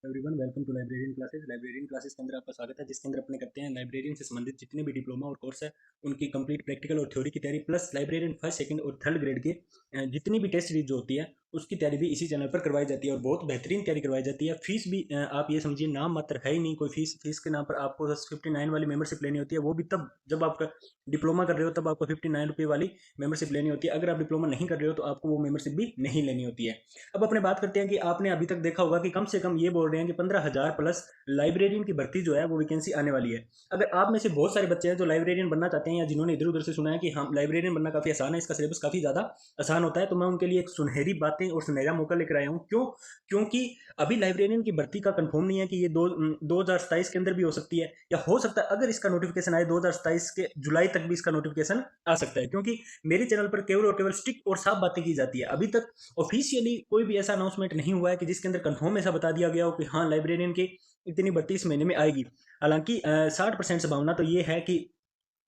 Everyone, welcome to librarian classes. Librarian classes के अंदर आपका स्वागत है, जिसके अंदर अपने करते हैं लाइब्रेरियन से संबंधित जितने भी डिप्लोमा और कोर्स है उनकी कंप्लीट प्रैक्टिकल और थ्योरी की तैयारी, प्लस लाइब्रेरियन फर्स्ट सेकंड और थर्ड ग्रेड के जितनी भी टेस्ट सीरीज जो होती है उसकी तैयारी भी इसी चैनल पर करवाई जाती है और बहुत बेहतरीन तैयारी करवाई जाती है। फीस भी आप ये समझिए नाम मात्र है ही नहीं, कोई फीस के नाम पर आपको 59 वाली मेंबरशिप लेनी होती है, वो भी तब जब आपका डिप्लोमा कर रहे हो तब आपको 59 रुपये वाली मेंबरशिप लेनी होती है। अगर आप डिप्लोमा नहीं कर रहे हो तो आपको वो मेंबरशिप भी नहीं लेनी होती है। अब अपने बात करते हैं कि आपने अभी तक देखा होगा कि कम से कम ये बोल रहे हैं कि 15,000 प्लस लाइब्रेरियन की भर्ती जो है वो वैकेंसी आने वाली है। अगर आप में से बहुत सारे बच्चे हैं जो लाइब्रेरियन बनना चाहते हैं या जिन्होंने इधर उधर से सुना है कि हम लाइब्रेरियन बनना काफ़ी आसान है, इसका सिलेबस काफ़ी ज़्यादा आसान होता है, तो मैं उनके लिए एक सुनहरी बातें और सुनहरा मौका लेकर आया हूँ। क्यों? क्योंकि अभी लाइब्रेरियन की भर्ती का कंफर्म नहीं है कि ये 2027 के अंदर भी हो सकती है, या हो सकता है अगर इसका नोटिफिकेशन आए 2027 के जुलाई तक भी इसका नोटिफिकेशन आ सकता है, क्योंकि मेरे चैनल पर केवल और केवल स्ट्रिक्ट और साफ बातें की जाती है। अभी तक ऑफिशियली कोई भी ऐसा अनाउंसमेंट नहीं हुआ है कि जिसके अंदर कंफर्म ऐसा बता दिया गया हो कि हाँ लाइब्रेरियन की इतनी भर्ती इस महीने में आएगी। हालांकि 60% संभावना तो ये है कि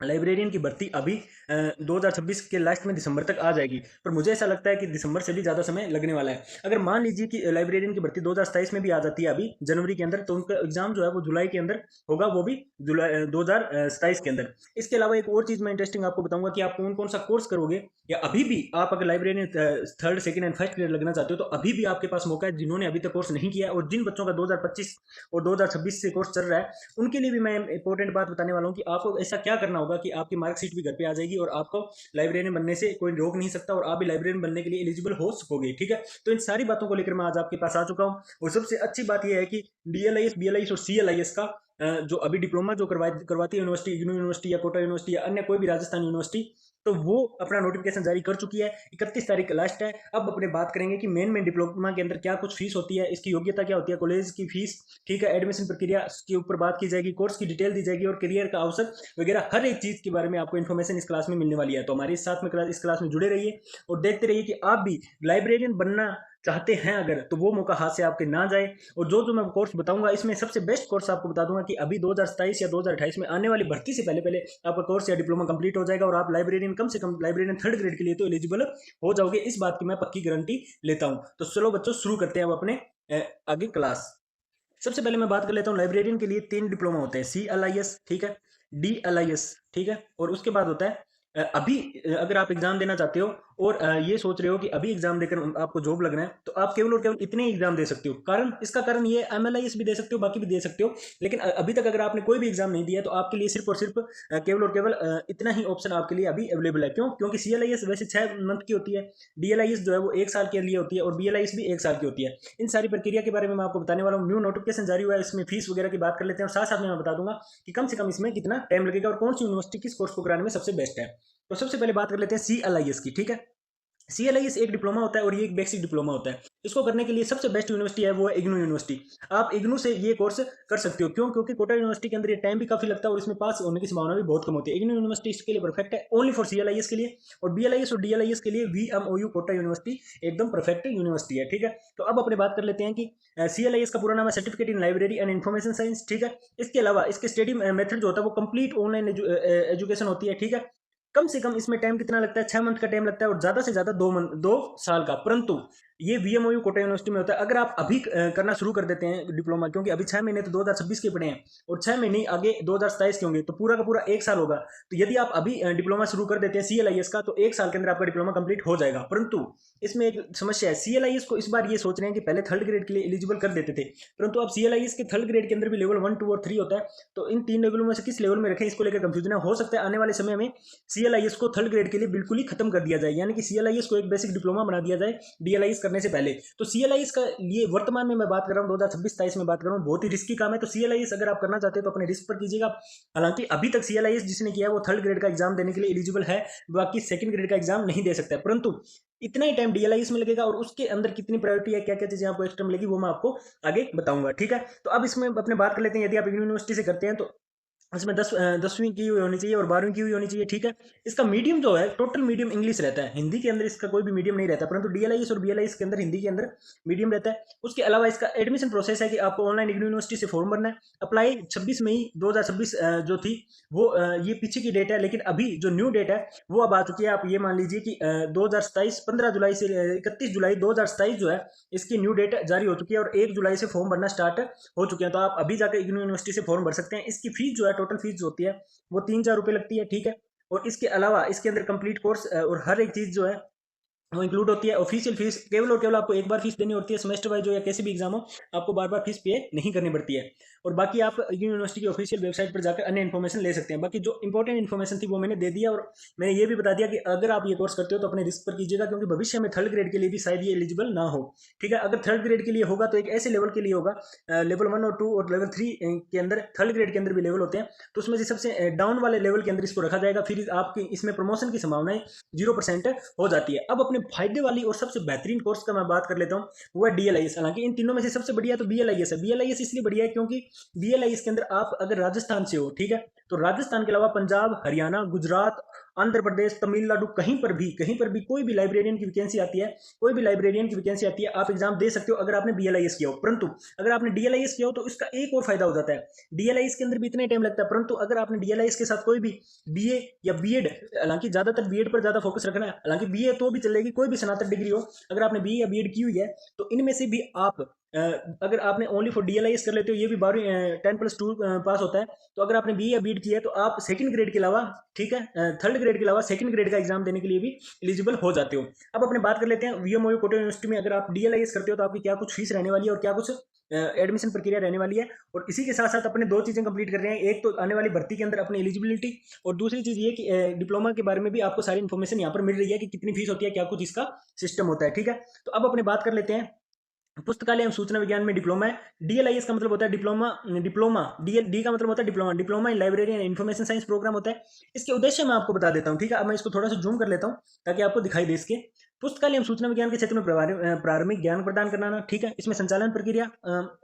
लाइब्रेरियन की भर्ती अभी 2026 के लास्ट में दिसंबर तक आ जाएगी, पर मुझे ऐसा लगता है कि दिसंबर से भी ज़्यादा समय लगने वाला है। अगर मान लीजिए कि लाइब्रेरियन की भर्ती 2027 में भी आ जाती है अभी जनवरी के अंदर, तो उनका एग्जाम जो है वो जुलाई के अंदर होगा, वो भी जुलाई 2027 के अंदर। इसके अलावा एक और चीज़ मैं इंटरेस्टिंग आपको बताऊंगा कि आप कौन कौन सा कोर्स करोगे, या अभी भी आप अगर librarian third second and first grade लगना चाहते हो तो अभी भी आपके पास मौका है। जिन्होंने अभी तक कोर्स नहीं किया और जिन बच्चों का 2025 और 2026 से कोर्स चल रहा है, उनके लिए भी मैं इंपॉर्टेंट बात बताने वाला हूँ कि आपको ऐसा क्या करना होगा कि आपकी मार्कशीट भी घर पे आ जाएगी और आपको लाइब्रेरियन बनने से कोई रोक नहीं सकता और आप भी लाइब्रेरियन बनने के लिए एलिजिबल हो सकोगे। ठीक है, तो इन सारी बातों को लेकर मैं आज आपके पास आ चुका हूँ। और सबसे अच्छी बात यह है कि डीएलआईएस, बीएलआईएस और सीएलआईएस का जो अभी डिप्लोमा जो करवाती है यूनिवर्सिटी, इग्नू यूनिवर्सिटी या कोटा यूनिवर्सिटी या अन्य कोई भी राजस्थान यूनिवर्सिटी, तो वो अपना नोटिफिकेशन जारी कर चुकी है। 31 तारीख का लास्ट है। अब अपने बात करेंगे कि मेन डिप्लोमा के अंदर क्या कुछ फीस होती है, इसकी योग्यता क्या होती है, कॉलेज की फीस, ठीक है, एडमिशन प्रक्रिया के ऊपर बात की जाएगी, कोर्स की डिटेल दी जाएगी और करियर का अवसर वगैरह हर एक चीज़ के बारे में आपको इन्फॉर्मेशन इस क्लास में मिलने वाली है। तो हमारे साथ में इस क्लास में जुड़े रहिए और देखते रहिए कि आप भी लाइब्रेरियन बनना चाहते हैं अगर, तो वो मौका हाथ से आपके ना जाए। और जो मैं कोर्स बताऊंगा इसमें सबसे बेस्ट कोर्स आपको बता दूंगा कि अभी 2027 या 2028 में आने वाली भर्ती से पहले पहले आपका कोर्स या डिप्लोमा कंप्लीट हो जाएगा और आप लाइब्रेरियन कम से कम लाइब्रेरियन थर्ड ग्रेड के लिए तो एलिजिबल हो जाओगे। इस बात की मैं पक्की गारंटी लेता हूं। तो चलो बच्चों शुरू करते हैं अब अपने आगे क्लास। सबसे पहले मैं बात कर लेता हूँ, लाइब्रेरियन के लिए 3 डिप्लोमा होते हैं, CLIS, ठीक है, DLIS, ठीक है, और उसके बाद होता है अभी अगर आप एग्जाम देना चाहते हो और ये सोच रहे हो कि अभी एग्जाम देकर आपको जॉब लगना है, तो आप केवल और केवल इतने ही एग्जाम दे सकते हो। कारण इसका कारण ये MLIS भी दे सकते हो, बाकी भी दे सकते हो, लेकिन अभी तक अगर आपने कोई भी एग्जाम नहीं दिया तो आपके लिए सिर्फ और सिर्फ केवल और केवल इतना ही ऑप्शन आपके लिए अभी अवेलेबल है। क्यों? क्योंकि CLIS वैसे 6 मंथ की होती है, DLIS जो है वो 1 साल के लिए होती है और BLIS भी 1 साल की होती है। इन सारी प्रक्रिया के बारे में मैं आपको बताने वाला हूँ। न्यू नोटिफिकेशन जारी हुआ है, इसमें फीस वगैरह की बात कर लेते हैं और साथ साथ में मैं बता दूंगा कि कम से कम इसमें कितना टाइम लगेगा और कौन सी यूनिवर्सिटी किस कोर्स को कराने में सबसे बेस्ट है। तो सबसे पहले बात कर लेते हैं CLIS की, ठीक है। CLIS एक डिप्लोमा होता है और ये एक बेसिक डिप्लोमा होता है। इसको करने के लिए सबसे बेस्ट यूनिवर्सिटी है वो है इग्नू यूनिवर्सिटी। आप इग्नू से ये कोर्स कर सकते हो। क्यों? क्योंकि कोटा यूनिवर्सिटी के अंदर ये टाइम भी काफी लगता है और इसमें पास होने की संभावना भी बहुत कम होती है। इग्नू यूनिवर्सिटी इसके लिए परफेक्ट है, ओनली फॉर CLIS के लिए। और BLIS और DLIS के लिए VMOU कोटा यूनिवर्सिटी एकदम परफेक्ट यूनिवर्सिटी है, ठीक है। तो अब अपने बात कर लेते हैं कि CLIS का पूरा नाम है certificate in library and information science, ठीक है। इसके अलावा इसके स्टडी मेथड जो होता है वो कंप्लीट ऑनलाइन एजुकेशन होती है, ठीक है। कम से कम इसमें टाइम कितना लगता है? 6 मंथ का टाइम लगता है और ज्यादा से ज्यादा 2 साल का। परंतु ये VMOU कोटा यूनिवर्सिटी में होता है। अगर आप अभी करना शुरू कर देते हैं डिप्लोमा, क्योंकि अभी 6 महीने तो 2026 के पड़े हैं और 6 महीने आगे 2027 के होंगे, तो पूरा का पूरा 1 साल होगा। तो यदि आप अभी डिप्लोमा शुरू कर देते हैं CLIS का, तो 1 साल के अंदर आपका डिप्लोमा कंप्लीट हो जाएगा। परंतु इसमें एक समस्या है, CLIS को इस बार ये सोच रहे हैं कि पहले थर्ड ग्रेड के लिए एलिजिबल कर देते थे, परंतु अब CLIS के थर्ड ग्रेड के अंदर भी लेवल 1, 2 और 3 होता है। तो इन 3 लेवलों में से किस लेवल में रखें, इसको लेकर कंफ्यूजन है। हो सकता है आने वाले समय में CLIS को थर्ड ग्रेड के लिए बिल्कुल ही खत्म कर दिया जाए, यानी कि CLIS को एक बेसिक डिप्लोमा बना दिया जाए DLIS करने से पहले। तो CLIS का लिए वर्तमान में मैं बात कर रहा हूँ 2026-27 में बात कर रहा हूँ, बहुत ही रिस्की काम है। तो CLIS अगर आप करना चाहते हो तो अपने रिस्क पर कीजिएगा। हालांकि अभी तक CLIS जिसने किया है वो थर्ड ग्रेड का एग्जाम देने के लिए एलिजिबल है, बाकी सेकंड ग्रेड का एग्जाम नहीं दे सकता है। परंतु इतना ही टाइम DLIS में लगेगा और उसके अंदर कितनी प्रायोरिटी है, क्या क्या चीजें आपको एक्स्ट्रा मिलेगी, वो मैं आपको आगे बताऊंगा, ठीक है। तो अब इसमें अपने बात कर लेते हैं, यदि आप यूनिवर्सिटी से करते हैं तो इसमें 10वीं की हुई होनी चाहिए और 12वीं की हुई होनी चाहिए, ठीक है। इसका मीडियम जो है, टोटल मीडियम इंग्लिश रहता है, हिंदी के अंदर इसका कोई भी मीडियम नहीं रहता, परंतु डीएलआईएस और बीएलआईएस के अंदर हिंदी के अंदर मीडियम रहता है। उसके अलावा इसका एडमिशन प्रोसेस है कि आपको ऑनलाइन इग्नू यूनिवर्सिटी से फॉर्म भरना है। अप्लाई 26 मई 2026 जो थी वो ये पीछे की डेट है, लेकिन अभी जो न्यू डेट है वो अब आ चुकी है। आप ये मान लीजिए कि 2027 15 जुलाई से 31 जुलाई 2027 जो है इसकी न्यू डेट जारी हो चुकी है और 1 जुलाई से फॉर्म भरना स्टार्ट हो चुके हैं। तो आप अभी जाकर इग्नू यूनिवर्सिटी से फॉर्म भर सकते हैं। इसकी फीस जो है, टोटल फीस जो होती है वो 3-4 रुपये लगती है, ठीक है। और इसके अलावा इसके अंदर कंप्लीट कोर्स और हर एक चीज़ जो है वो इंक्लूड होती है। ऑफिशियल फीस केवल और केवल आपको एक बार फीस देनी होती है, सेमेस्टर वाइज हो या कैसे भी एग्जाम हो, आपको बार बार फीस पे नहीं करनी पड़ती है। और बाकी आप यूनिवर्सिटी की ऑफिशियल वेबसाइट पर जाकर अन्य इन्फॉर्मेशन ले सकते हैं। बाकी जो इंपॉर्टेंट इन्फॉर्मेशन थी वो मैंने दे दिया, और मैंने ये भी बता दिया कि अगर आप ये कोर्स करते हो तो अपने रिस्क पर कीजिएगा, क्योंकि भविष्य में थर्ड ग्रेड के लिए भी शायद ये एलिजिबल ना हो, ठीक है। अगर थर्ड ग्रेड के लिए होगा तो एक ऐसे लेवल के लिए होगा, लेवल 1 और 2 और लेवल 3 के अंदर, थर्ड ग्रेड के अंदर भी लेवल होते हैं, तो उसमें से सबसे डाउन वाले लेवल के अंदर इसको रखा जाएगा। फिर आपकी इसमें प्रमोशन की संभावनाएं 0% हो जाती है। अब अपने फायदे वाली और सबसे बेहतरीन कोर्स का मैं बात कर लेता हूँ, वो है डीएलआईएस। हालांकि इन तीनों में से सबसे बढ़िया तो बीएलआईएस है। बीएलआईएस इसलिए बढ़िया है क्योंकि बीएलआईएस के अंदर आप अगर राजस्थान से हो, ठीक है, तो राजस्थान के अलावा पंजाब, हरियाणा, गुजरात, आंध्र प्रदेश, तमिलनाडु, कहीं पर भी कोई भी लाइब्रेरियन की वैकेंसी आती है, कोई भी लाइब्रेरियन की वैकेंसी आती है, आप एग्जाम दे सकते हो अगर आपने बीएलआईएस किया हो। परंतु अगर आपने डीएलआईएस किया हो तो इसका एक और फायदा हो जाता है, डीएलआईएस के अंदर भी इतना टाइम लगता है, परंतु अगर आपने डीएलआईएस के साथ कोई भी बीए या बीएड, हालांकि ज्यादातर बीएड पर ज्यादा फोकस रखना है, हालांकि बीए तो भी चलेगी, कोई भी स्नातक डिग्री हो, अगर आपने बीए या बीएड की हुई है तो इनमें से भी आप अगर आपने ओनली फॉर डीएलआईएस कर लेते हो, ये भी 12 10+2 पास होता है, तो अगर आपने बी या बीएड किया है तो आप सेकंड ग्रेड के अलावा, ठीक है, थर्ड ग्रेड के अलावा सेकंड ग्रेड का एग्जाम देने के लिए भी एलिजिबल हो जाते हो। अब अपने बात कर लेते हैं वीएमओयू कोटा यूनिवर्सिटी में अगर आप डीएलआईएस करते हो तो आपकी क्या कुछ फीस रहने वाली है और क्या कुछ एडमिशन प्रक्रिया रहने वाली है। और इसी के साथ साथ अपने दो चीजें कंप्लीट कर रहे हैं, एक तो आने वाली भर्ती के अंदर अपनी एलिजिबिलिटी, और दूसरी चीज ये कि डिप्लोमा के बारे में भी आपको सारी इन्फॉर्मेशन यहाँ पर मिल रही है कि कितनी फीस होती है, क्या कुछ इसका सिस्टम होता है, ठीक है। तो अब अपने बात कर लेते हैं पुस्तकालय एवं सूचना विज्ञान में डिप्लोमा है। डीएलआईएस का मतलब होता है डिप्लोमा, डिप्लोमा डी का मतलब होता है diploma, diploma in library and information science program होता है। इसके उद्देश्य मैं आपको बता देता हूँ, ठीक है। अब मैं इसको थोड़ा सा जूम कर लेता हूँ ताकि आपको दिखाई दे इसके। पुस्तकालय एवं सूचना विज्ञान के क्षेत्र में प्रारंभिक ज्ञान प्रदान करना, ठीक है, इसमें संचालन प्रक्रिया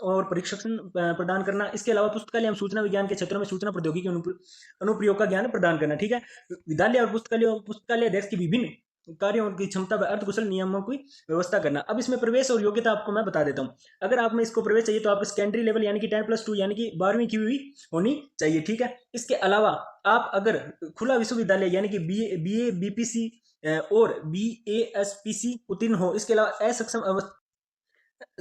और प्रशिक्षण प्रदान करना। इसके अलावा पुस्तकालय एवं सूचना विज्ञान के क्षेत्रों में सूचना प्रौद्योगिकी अनुप्रयोग का ज्ञान प्रदान करना, ठीक है। विद्यालय और पुस्तकालय अध्यक्ष की विभिन्न कार्यों की क्षमता व अर्धकुशल नियमों की व्यवस्था करना। अब इसमें प्रवेश और योग्यता आपको मैं बता देता हूँ। अगर आप में इसको प्रवेश चाहिए तो आपको सेकेंडरी लेवल यानी कि 10+2 यानी कि 12वीं की हुई होनी चाहिए, ठीक है। इसके अलावा आप अगर खुला विश्वविद्यालय यानी कि बी ए बीपीसी और BASPC उत्तीर्ण हो, इसके अलावा असक्षम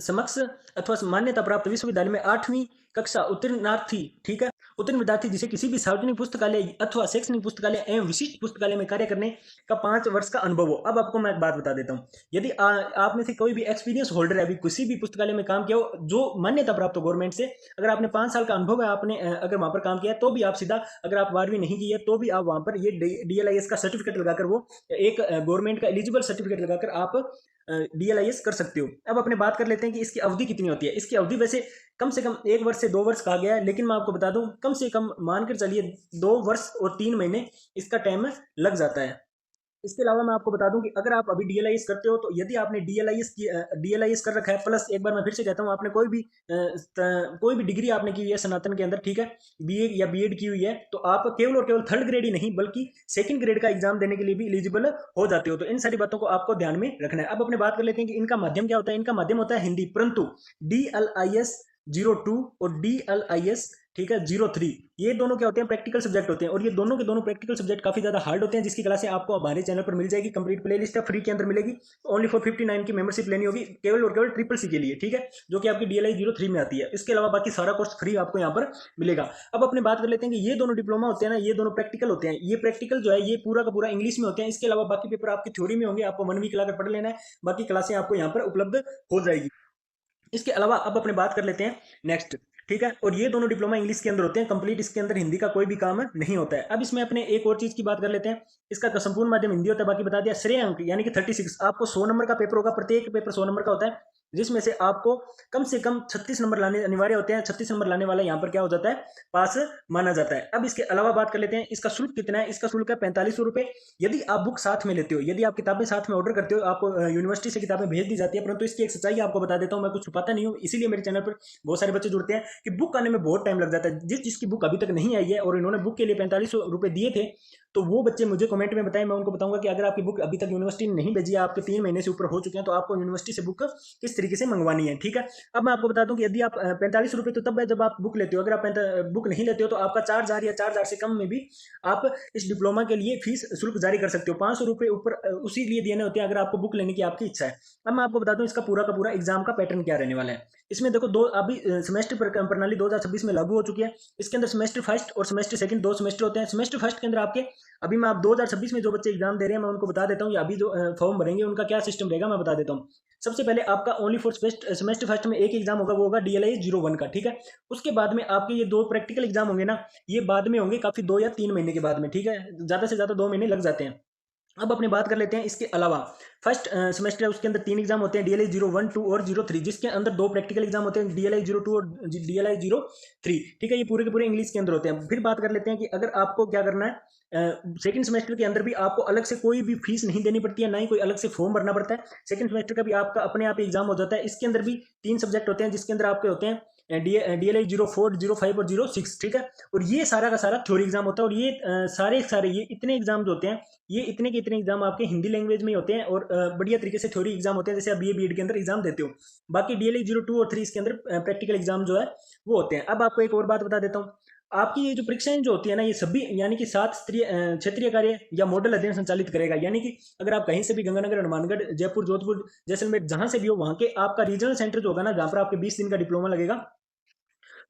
समक्ष अथवा मान्यता प्राप्त विश्वविद्यालय में 8वीं कक्षा उत्तीर्णार्थी, ठीक है, उत्तीर्ण विद्यार्थी जिसे किसी भी सार्वजनिक पुस्तकालय अथवा शैक्षणिक पुस्तकालय एवं विशिष्ट पुस्तकालय में कार्य करने का 5 वर्ष का अनुभव हो। अब आपको मैं एक बात बता देता हूँ, यदि आप में से कोई भी एक्सपीरियंस होल्डर है, अभी किसी भी पुस्तकालय में काम किया हो जो मान्यता प्राप्त हो गवर्नमेंट से, अगर आपने 5 साल का अनुभव है, आपने अगर वहां पर काम किया है, तो भी आप सीधा, अगर आप 12वीं नहीं की है तो भी आप वहां पर ये डीएलआईएस का सर्टिफिकेट लगाकर, वो एक गवर्नमेंट का एलिजिबल सर्टिफिकेट लगाकर आप डीएलआईएस कर सकते हो। अब अपने बात कर लेते हैं कि इसकी अवधि कितनी होती है। इसकी अवधि वैसे कम से कम 1 वर्ष से 2 वर्ष कहा गया है, लेकिन मैं आपको बता दूं कम से कम मानकर चलिए 2 वर्ष और 3 महीने इसका टाइम लग जाता है। इसके अलावा मैं आपको बता दूं कि अगर आप अभी डीएलआईएस करते हो तो यदि आपने डीएलआईएस कर रखा है, प्लस एक बार मैं फिर से कहता हूं, आपने कोई भी डिग्री आपने की हुई है सनातन के अंदर, ठीक है, बीए या बीएड की हुई है, तो आप केवल और केवल थर्ड ग्रेड ही नहीं बल्कि सेकंड ग्रेड का एग्जाम देने के लिए भी एलिजिबल हो जाते हो। तो इन सारी बातों को आपको ध्यान में रखना है। अब अपने बात कर लेते हैं कि इनका माध्यम क्या होता है। इनका माध्यम होता है हिंदी, परंतु DLIS 02 और DLIS, ठीक है, 03, ये दोनों क्या होते हैं, प्रैक्टिकल सब्जेक्ट होते हैं, और ये दोनों के दोनों प्रैक्टिकल सब्जेक्ट काफी ज्यादा हार्ड होते हैं, जिसकी क्लासें आपको हमारे चैनल पर मिल जाएगी। कंप्लीट प्लेलिस्ट है, फ्री के अंदर मिलेगी। ओनली फॉर 59 की मेंबरशिप लेनी होगी, केवल और केवल CCC के लिए, ठीक है, जो कि आपकी DLI 03 में आती है। इसके अलावा बाकी सारा कोर्स फ्री आपको यहाँ पर मिलेगा। अब अपने बात कर लेते हैं कि ये दोनों डिप्लोमा होते हैं ना, ये दोनों प्रैक्टिकल होते हैं। ये प्रैक्टिकल जो है ये पूरा का पूरा इंग्लिश में होते हैं। इसके अलावा बाकी पेपर आपकी थ्योरी में होंगे, आपको 1 वीक लाकर पढ़ लेना है, बाकी क्लासें आपको यहाँ पर उपलब्ध हो जाएगी। इसके अलावा अब अपने बात कर लेते हैं नेक्स्ट, ठीक है, और ये दोनों डिप्लोमा इंग्लिश के अंदर होते हैं कंप्लीट, इसके अंदर हिंदी का कोई भी काम नहीं होता है। अब इसमें अपने एक और चीज की बात कर लेते हैं, इसका संपूर्ण माध्यम हिंदी होता है, बाकी बता दिया। श्रेय अंक यानी कि 36, आपको 100 नंबर का पेपर होगा, प्रत्येक पेपर 100 नंबर का होता है। जिसमें से आपको कम से कम 36 नंबर लाने अनिवार्य होते हैं। 36 नंबर लाने वाला यहाँ पर क्या हो जाता है, पास माना जाता है। अब इसके अलावा बात कर लेते हैं इसका शुल्क कितना है। इसका शुल्क है 4500 रुपये। यदि आप बुक साथ में लेते हो, यदि आप किताबें साथ में ऑर्डर करते हो, आपको यूनिवर्सिटी से किताबें भेज दी जाती है। परंतु इसकी एक सच्चाई आपको बता देता हूँ, मैं कुछ छुपाता नहीं हूँ, इसीलिए मेरे चैनल पर बहुत सारे बच्चे जुड़ते हैं कि बुक आने में बहुत टाइम लग जाता है। जिसकी बुक अभी तक नहीं आई है और इन्होंने बुक के लिए 4500 रुपये दिए थे, तो वो बच्चे मुझे कमेंट में बताएं, मैं उनको बताऊंगा कि अगर आपकी बुक अभी तक यूनिवर्सिटी ने नहीं भेजी है, आपके 3 महीने से ऊपर हो चुके हैं, तो आपको यूनिवर्सिटी से बुक किस तरीके से मंगवानी है। ठीक है, अब मैं आपको बता दूं कि यदि आप 45 रुपये तो तब है जब आप बुक लेते हो। अगर आप बुक नहीं लेते हो तो आपका 4000 या 4000 से कम में भी आप इस डिप्लोमा के लिए फीस शुल्क जारी कर सकते हो। 500 रुपये ऊपर उसी लिए देने होते हैं अगर आपको बुक लेने की आपकी इच्छा है। अब मैं आपको बता दूं इसका पूरा का पूरा एग्जाम का पैटर्न क्या रहने वाला है। इसमें देखो दो अभी सेमेस्टर प्रणाली 2026 में लागू हो चुकी है। इसके अंदर सेमेस्टर फर्स्ट और सेमेस्टर सेकंड 2 सेमेस्टर होते हैं। सेमेस्टर फर्स्ट के अंदर आपके अभी मैं आप 2026 में जो बच्चे एग्जाम दे रहे हैं मैं उनको बता देता हूँ, या अभी जो फॉर्म भरेंगे उनका क्या सिस्टम रहेगा मैं बता देता हूँ। सबसे पहले आपका ओनली फॉर सेमेस्टर फर्स्ट में एक एग्जाम होगा, वो होगा DLI 01 का। ठीक है, उसके बाद में आपके ये 2 प्रैक्टिकल एग्जाम होंगे ना, ये बाद में होंगे काफी 2 या 3 महीने के बाद में। ठीक है, ज्यादा से ज्यादा 2 महीने लग जाते हैं। अब अपनी बात कर लेते हैं इसके अलावा फर्स्ट सेमेस्टर है, उसके अंदर 3 एग्जाम होते हैं, DLI 01, 2 और 03, जिसके अंदर 2 प्रैक्टिकल एग्जाम होते हैं, DLI 02 और DLI 03। ठीक है, ये पूरे के पूरे इंग्लिश के अंदर होते हैं। फिर बात कर लेते हैं कि अगर आपको क्या करना है, सेकंड सेमेस्टर के अंदर भी आपको अलग से कोई भी फीस नहीं देनी पड़ती है, ना ही कोई अलग से फॉर्म भरना पड़ता है। सेकंड सेमेस्टर का भी आपका अपने आप एग्जाम हो जाता है। इसके अंदर भी 3 सब्जेक्ट होते हैं, जिसके अंदर आपके होते हैं DLI 04, 05 और 06। ठीक है, और ये सारा का सारा थ्योरी एग्जाम होता है। और ये सारे ये इतने एग्जाम जो होते हैं, ये इतने के इतने एग्जाम आपके हिंदी लैंग्वेज में होते हैं और बढ़िया तरीके से थ्योरी एग्जाम होते हैं, जैसे आप BA BEd के अंदर एग्जाम देते हो। बाकी DLI 02 और 3 इसके अंदर प्रैक्टिकल एग्जाम जो है वो होते हैं। अब आपको एक और बात बता देता हूँ, आपकी ये जो परीक्षाएं जो होती है ना, ये सभी यानी कि 7 क्षेत्रीय कार्य या मॉडल अध्ययन संचालित करेगा। यानी कि अगर आप कहीं से भी गंगानगर, हनुमानगढ़, जयपुर, जोधपुर, जैसलमेर जहां से भी हो, वहां के आपका रीजनल सेंटर जो होगा ना, जहां पर आपके 20 दिन का डिप्लोमा लगेगा,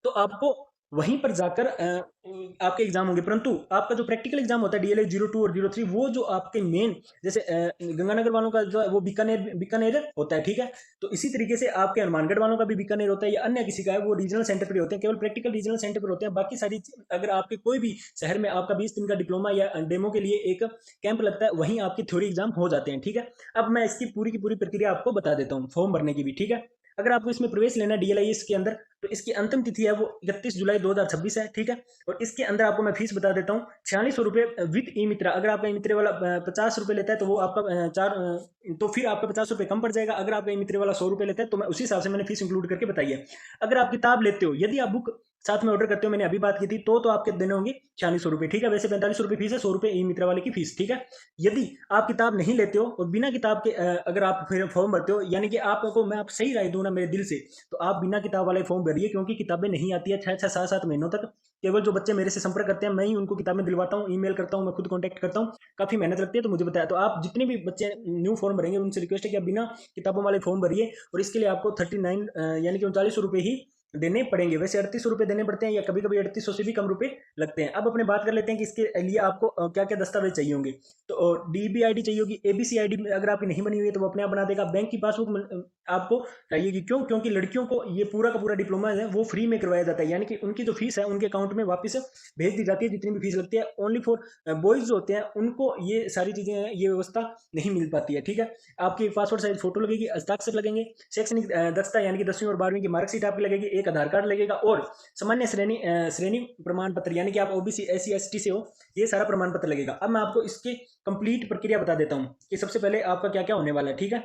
तो आपको वहीं पर जाकर आपके एग्जाम होंगे। परंतु आपका जो प्रैक्टिकल एग्जाम होता है DLI 02 और 03, वो जो आपके मेन जैसे गंगानगर वालों का जो है वो बीकानेर होता है। ठीक है, तो इसी तरीके से आपके हनुमानगढ़ वालों का भी बीकानेर होता है, या अन्य किसी का है, वो रीजनल सेंटर पर होते हैं। केवल प्रैक्टिकल रीजनल सेंटर पर होते हैं। बाकी सारी अगर आपके कोई भी शहर में आपका 20 दिन का डिप्लोमा या डेमो के लिए एक कैंप लगता है, वहीं आपकी थ्योरी एग्जाम हो जाते हैं। ठीक है, अब मैं इसकी पूरी की पूरी प्रक्रिया आपको बता देता हूँ फॉर्म भरने की भी। ठीक है, अगर आपको इसमें प्रवेश लेना है DLIS के अंदर, तो इसकी अंतिम तिथि है वो 31 जुलाई 2026 है। ठीक है, और इसके अंदर आपको मैं फीस बता देता हूँ, 4600 रुपये विद ई मित्रा। अगर आपका ई मित्र वाला 50 रुपये लेता है तो वो आपका तो फिर आपका 50 रुपये कम पड़ जाएगा। अगर आपका ई मित्र वाला 100 रुपये लेता है तो मैं उसी हिसाब से मैंने फीस इंक्लूड करके बताई है। अगर आप किताब लेते हो, यदि आप बुक साथ में ऑर्डर करते हो, मैंने अभी बात की थी, तो आपके देने होंगे 4600 रुपये। ठीक है, वैसे 4500 रुपये फीस है, 100 रुपये ई मित्र वाले की फीस। ठीक है, यदि आप किताब नहीं लेते हो और बिना किताब के अगर आप फिर फॉर्म भरते हो, यानी कि आपको मैं आप सही राय दूं ना मेरे दिल से, तो आप बिना किताब वाले फॉर्म भरिए, क्योंकि किताबें नहीं आती है 6 7 7 महीनों तक। केवल जो बच्चे मेरे से संपर्क करते हैं, मैं ही उनको किताबें दिलवाता हूँ, ईमेल करता हूँ, मैं खुद कॉन्टैक्ट करता हूँ। काफी मेहनत लगती है, तो मुझे बताया। तो आप जितने भी बच्चे न्यू फॉर्म भरेंगे उनसे रिक्वेस्ट है कि आप बिना किताबों वाले फॉर्म भरिए, और इसके लिए आपको 39 यानी कि 3900 रुपये ही देने पड़ेंगे। वैसे 3800 रुपये देने पड़ते हैं, या कभी कभी 3800 से भी कम रुपए लगते हैं। अब अपने बात कर लेते हैं कि इसके लिए आपको क्या क्या दस्तावेज चाहिए होंगे। तो DB ID चाहिए होगी। ABC ID अगर आपकी नहीं बनी हुई है तो वो अपने आप बना देगा। बैंक की पासबुक आपको चाहिएगी। क्यों? क्योंकि लड़कियों को ये पूरा का पूरा डिप्लोमा है वो फ्री में करवाया जाता है, यानी कि उनकी जो फीस है उनके अकाउंट में वापस भेज दी जाती है, जितनी भी फीस लगती है। ओनली फॉर बॉयज जो होते हैं उनको ये सारी चीजें, ये व्यवस्था नहीं मिल पाती है। ठीक है, आपकी पासपोर्ट साइज फोटो लगेगी, हस्ताक्षर लगेंगे, शैक्षणिक दक्षता यानी कि 10वीं और 12वीं की मार्कशीट आपकी लगेगी, एक आधार कार्ड लगेगा, और सामान्य श्रेणी प्रमाण पत्र, यानी कि आप OBC SC ST से हो, ये सारा प्रमाण पत्र लगेगा। अब मैं आपको इसके कंप्लीट प्रक्रिया बता देता हूँ कि सबसे पहले आपका क्या क्या होने वाला है। ठीक है,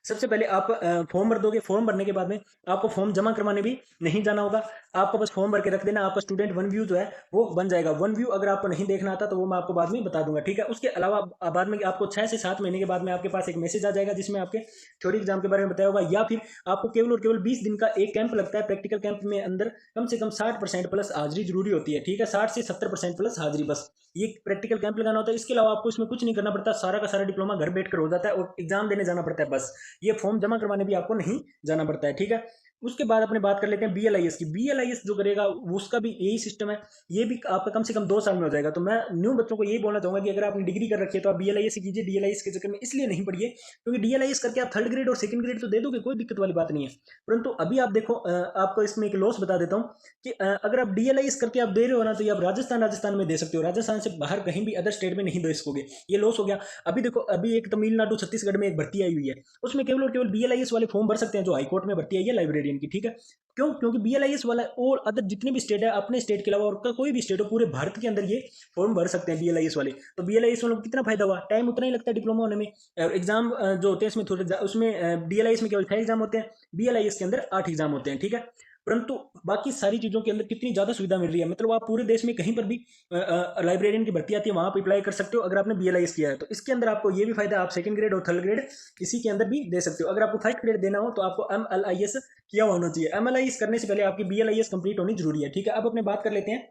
सबसे पहले आप फॉर्म भर दोगे। फॉर्म भरने के बाद में आपको फॉर्म जमा करवाने भी नहीं जाना होगा, आपको बस फॉर्म भर के रख देना। आपका स्टूडेंट वन व्यू जो है वो बन जाएगा। वन व्यू अगर आपको नहीं देखना आता तो वो मैं आपको बाद में बता दूंगा। ठीक है, उसके अलावा बाद में आपको 6 से 7 महीने के बाद में आपके पास एक मैसेज आ जाएगा, जिसमें आपके थ्योरी एग्जाम के बारे में बताया होगा, या फिर आपको केवल और केवल 20 दिन का एक कैंप लगता है। प्रैक्टिकल कैंप में अंदर कम से कम 60% प्लस हाजिरी जरूरी होती है। ठीक है, 60 से 70% प्लस हाजिरी, बस ये प्रैक्टिकल कैंप लगाना होता है। इसके अलावा आपको इसमें कुछ नहीं करना पड़ता, सारा का सारा डिप्लोमा घर बैठ कर हो जाता है, और एग्जाम देने जाना पड़ता है बस। ये फॉर्म जमा करवाने भी आपको नहीं जाना पड़ता है। ठीक है, उसके बाद अपने बात कर लेते हैं BLIS की। BLIS जो करेगा उसका भी यही सिस्टम है, ये भी आपका कम से कम 2 साल में हो जाएगा। तो मैं न्यू बच्चों को यही बोलना चाहूंगा कि अगर आपने डिग्री कर रखी है तो आप BLIS कीजिए। DLIS के चक्कर में इसलिए नहीं पढ़िए क्योंकि DLIS करके आप थर्ड ग्रेड और सेकंड ग्रेड तो दे दोगे, कोई दिक्कत वाली बात नहीं है, परंतु अभी आप देखो आपको इसमें एक लॉस बता देता हूँ कि अगर आप DLIS करके आप दे रहे हो ना, तो ये आप राजस्थान में दे सकते हो, राजस्थान से बाहर कहीं भी अदर स्टेट में नहीं दे सकोगे, ये लॉस हो गया। अभी देखो, अभी एक तमिलनाडु छत्तीसगढ़ में एक भर्ती आई हुई है, उसमें केवल और केवल BLIS वाले फॉर्म भर सकते हैं जो हाईकोर्ट में भर्ती आई है लाइब्रेरियन की, ठीक है। क्यों? क्योंकि BLIS वाला और अदर जितने भी स्टेट है, अपने स्टेट के अलावा और कोई भी स्टेट हो पूरे भारत के अंदर ये फॉर्म भर सकते हैं BLIS वाले। तो BLIS वालों को कितना फायदा हुआ, टाइम उतना ही लगता है डिप्लोमा होने में, और एग्जाम जो होते हैं इसमें थोड़े, उसमें DLIS में केवल 6 एग्जाम होते हैं, BLIS के अंदर 8 एग्जाम होते हैं, ठीक है। परंतु बाकी सारी चीज़ों के अंदर कितनी ज़्यादा सुविधा मिल रही है, मतलब आप पूरे देश में कहीं पर भी लाइब्रेरियन की भर्ती आती है वहाँ पर अप्लाई कर सकते हो अगर आपने BLIS किया है। तो इसके अंदर आपको ये भी फायदा, आप सेकंड ग्रेड और थर्ड ग्रेड इसी के अंदर भी दे सकते हो। अगर आपको फर्स्ट ग्रेड देना हो तो आपको MLIS किया होना चाहिए। MLIS करने से पहले आपकी BLIS कंप्लीट होनी जरूरी है, ठीक है। अब अपने बात कर लेते हैं,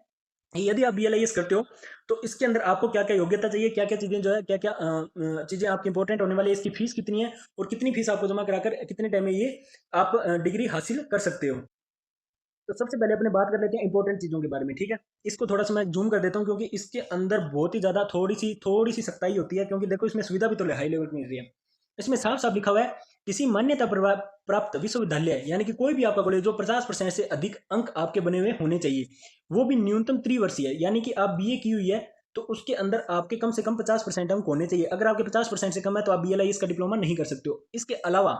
यदि आप BLIS करते हो तो इसके अंदर आपको क्या क्या योग्यता चाहिए, क्या क्या चीज़ें जो है, क्या क्या चीज़ें आपकी इंपॉर्टेंट होने वाली है, इसकी फीस कितनी है और कितनी फीस आपको जमा कराकर कितने टाइम में ये आप डिग्री हासिल कर सकते हो। तो सबसे पहले अपने बात कर लेते हैं इंपॉर्टेंट चीज़ों के बारे में, ठीक है। इसको थोड़ा सा मैं जूम कर देता हूँ क्योंकि इसके अंदर बहुत ही ज़्यादा थोड़ी सी सख्ताई होती है, क्योंकि देखो इसमें सुविधा भी तो हाई लेवल की मिल रही है। इसमें साफ साफ लिखा हुआ है, किसी मान्यता प्राप्त विश्वविद्यालय यानी कि कोई भी आपका कॉलेज जो 50% से अधिक अंक आपके बने हुए होने चाहिए, वो भी न्यूनतम त्रिवर्षीय, यानी कि आप BA की हुई है तो उसके अंदर आपके कम से कम 50% अंक होने चाहिए। अगर आपके 50% से कम है तो आप BLIS का डिप्लोमा नहीं कर सकते हो। इसके अलावा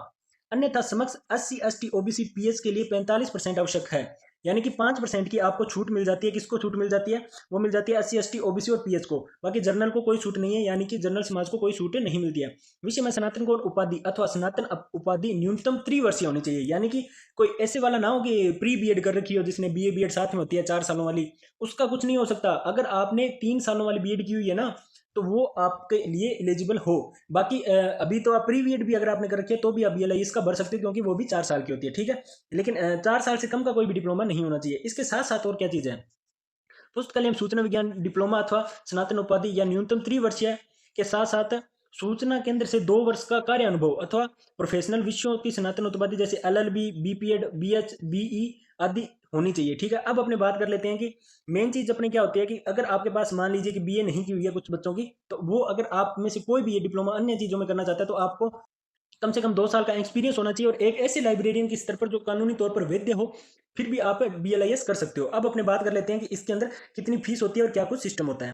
अन्यथा समक्ष SC ST OBC PH के लिए 45% आवश्यक है, यानी कि 5% की आपको छूट मिल जाती है। किसको छूट मिल जाती है? वो मिल जाती है SC ST OBC और PH को, बाकी जनरल को कोई छूट नहीं है, यानी कि जनरल समाज को कोई छूट नहीं मिलती है। विषय में स्नातन को उपाधि अथवा स्नातन उपाधि न्यूनतम त्रिवर्षीय होनी चाहिए, यानी कि कोई ऐसे वाला ना हो कि प्री BEd कर रखी हो जिसने BA BEd साथ में होती है 4 सालों वाली, उसका कुछ नहीं हो सकता। अगर आपने 3 सालों वाली BEd की हुई है ना तो वो आपके लिए एलिजिबल हो। बाकी अभी तो आप प्री BEd भी अगर आपने कर रखी है तो भी आप BLIS का भर सकते हो क्योंकि वो भी 4 साल की होती है, ठीक है। लेकिन 4 साल से कम का कोई भी डिप्लोमा नहीं होना चाहिए। इसके साथ साथ और क्या चीज़ है, पुस्तकालय एवं सूचना विज्ञान डिप्लोमा अथवा स्नातन उपाधि या न्यूनतम त्रिवर्षीय के साथ साथ सूचना केंद्र से 2 वर्ष का कार्य अनुभव अथवा प्रोफेशनल विषयों की स्नातन उपाधि जैसे LLB BPEd BH BE आदि होनी चाहिए, ठीक है। अब अपने बात कर लेते हैं कि मेन चीज अपने क्या होती है कि अगर आपके पास मान लीजिए कि BA नहीं की हुई है कुछ बच्चों की, तो वो अगर आप में से कोई भी ये डिप्लोमा अन्य चीजों में करना चाहता है तो आपको कम से कम 2 साल का एक्सपीरियंस होना चाहिए और एक ऐसे लाइब्रेरियन के स्तर पर जो कानूनी तौर पर वैध हो, फिर भी आप BLIS कर सकते हो। अब अपने बात कर लेते हैं कि इसके अंदर कितनी फीस होती है और क्या कुछ सिस्टम होता है।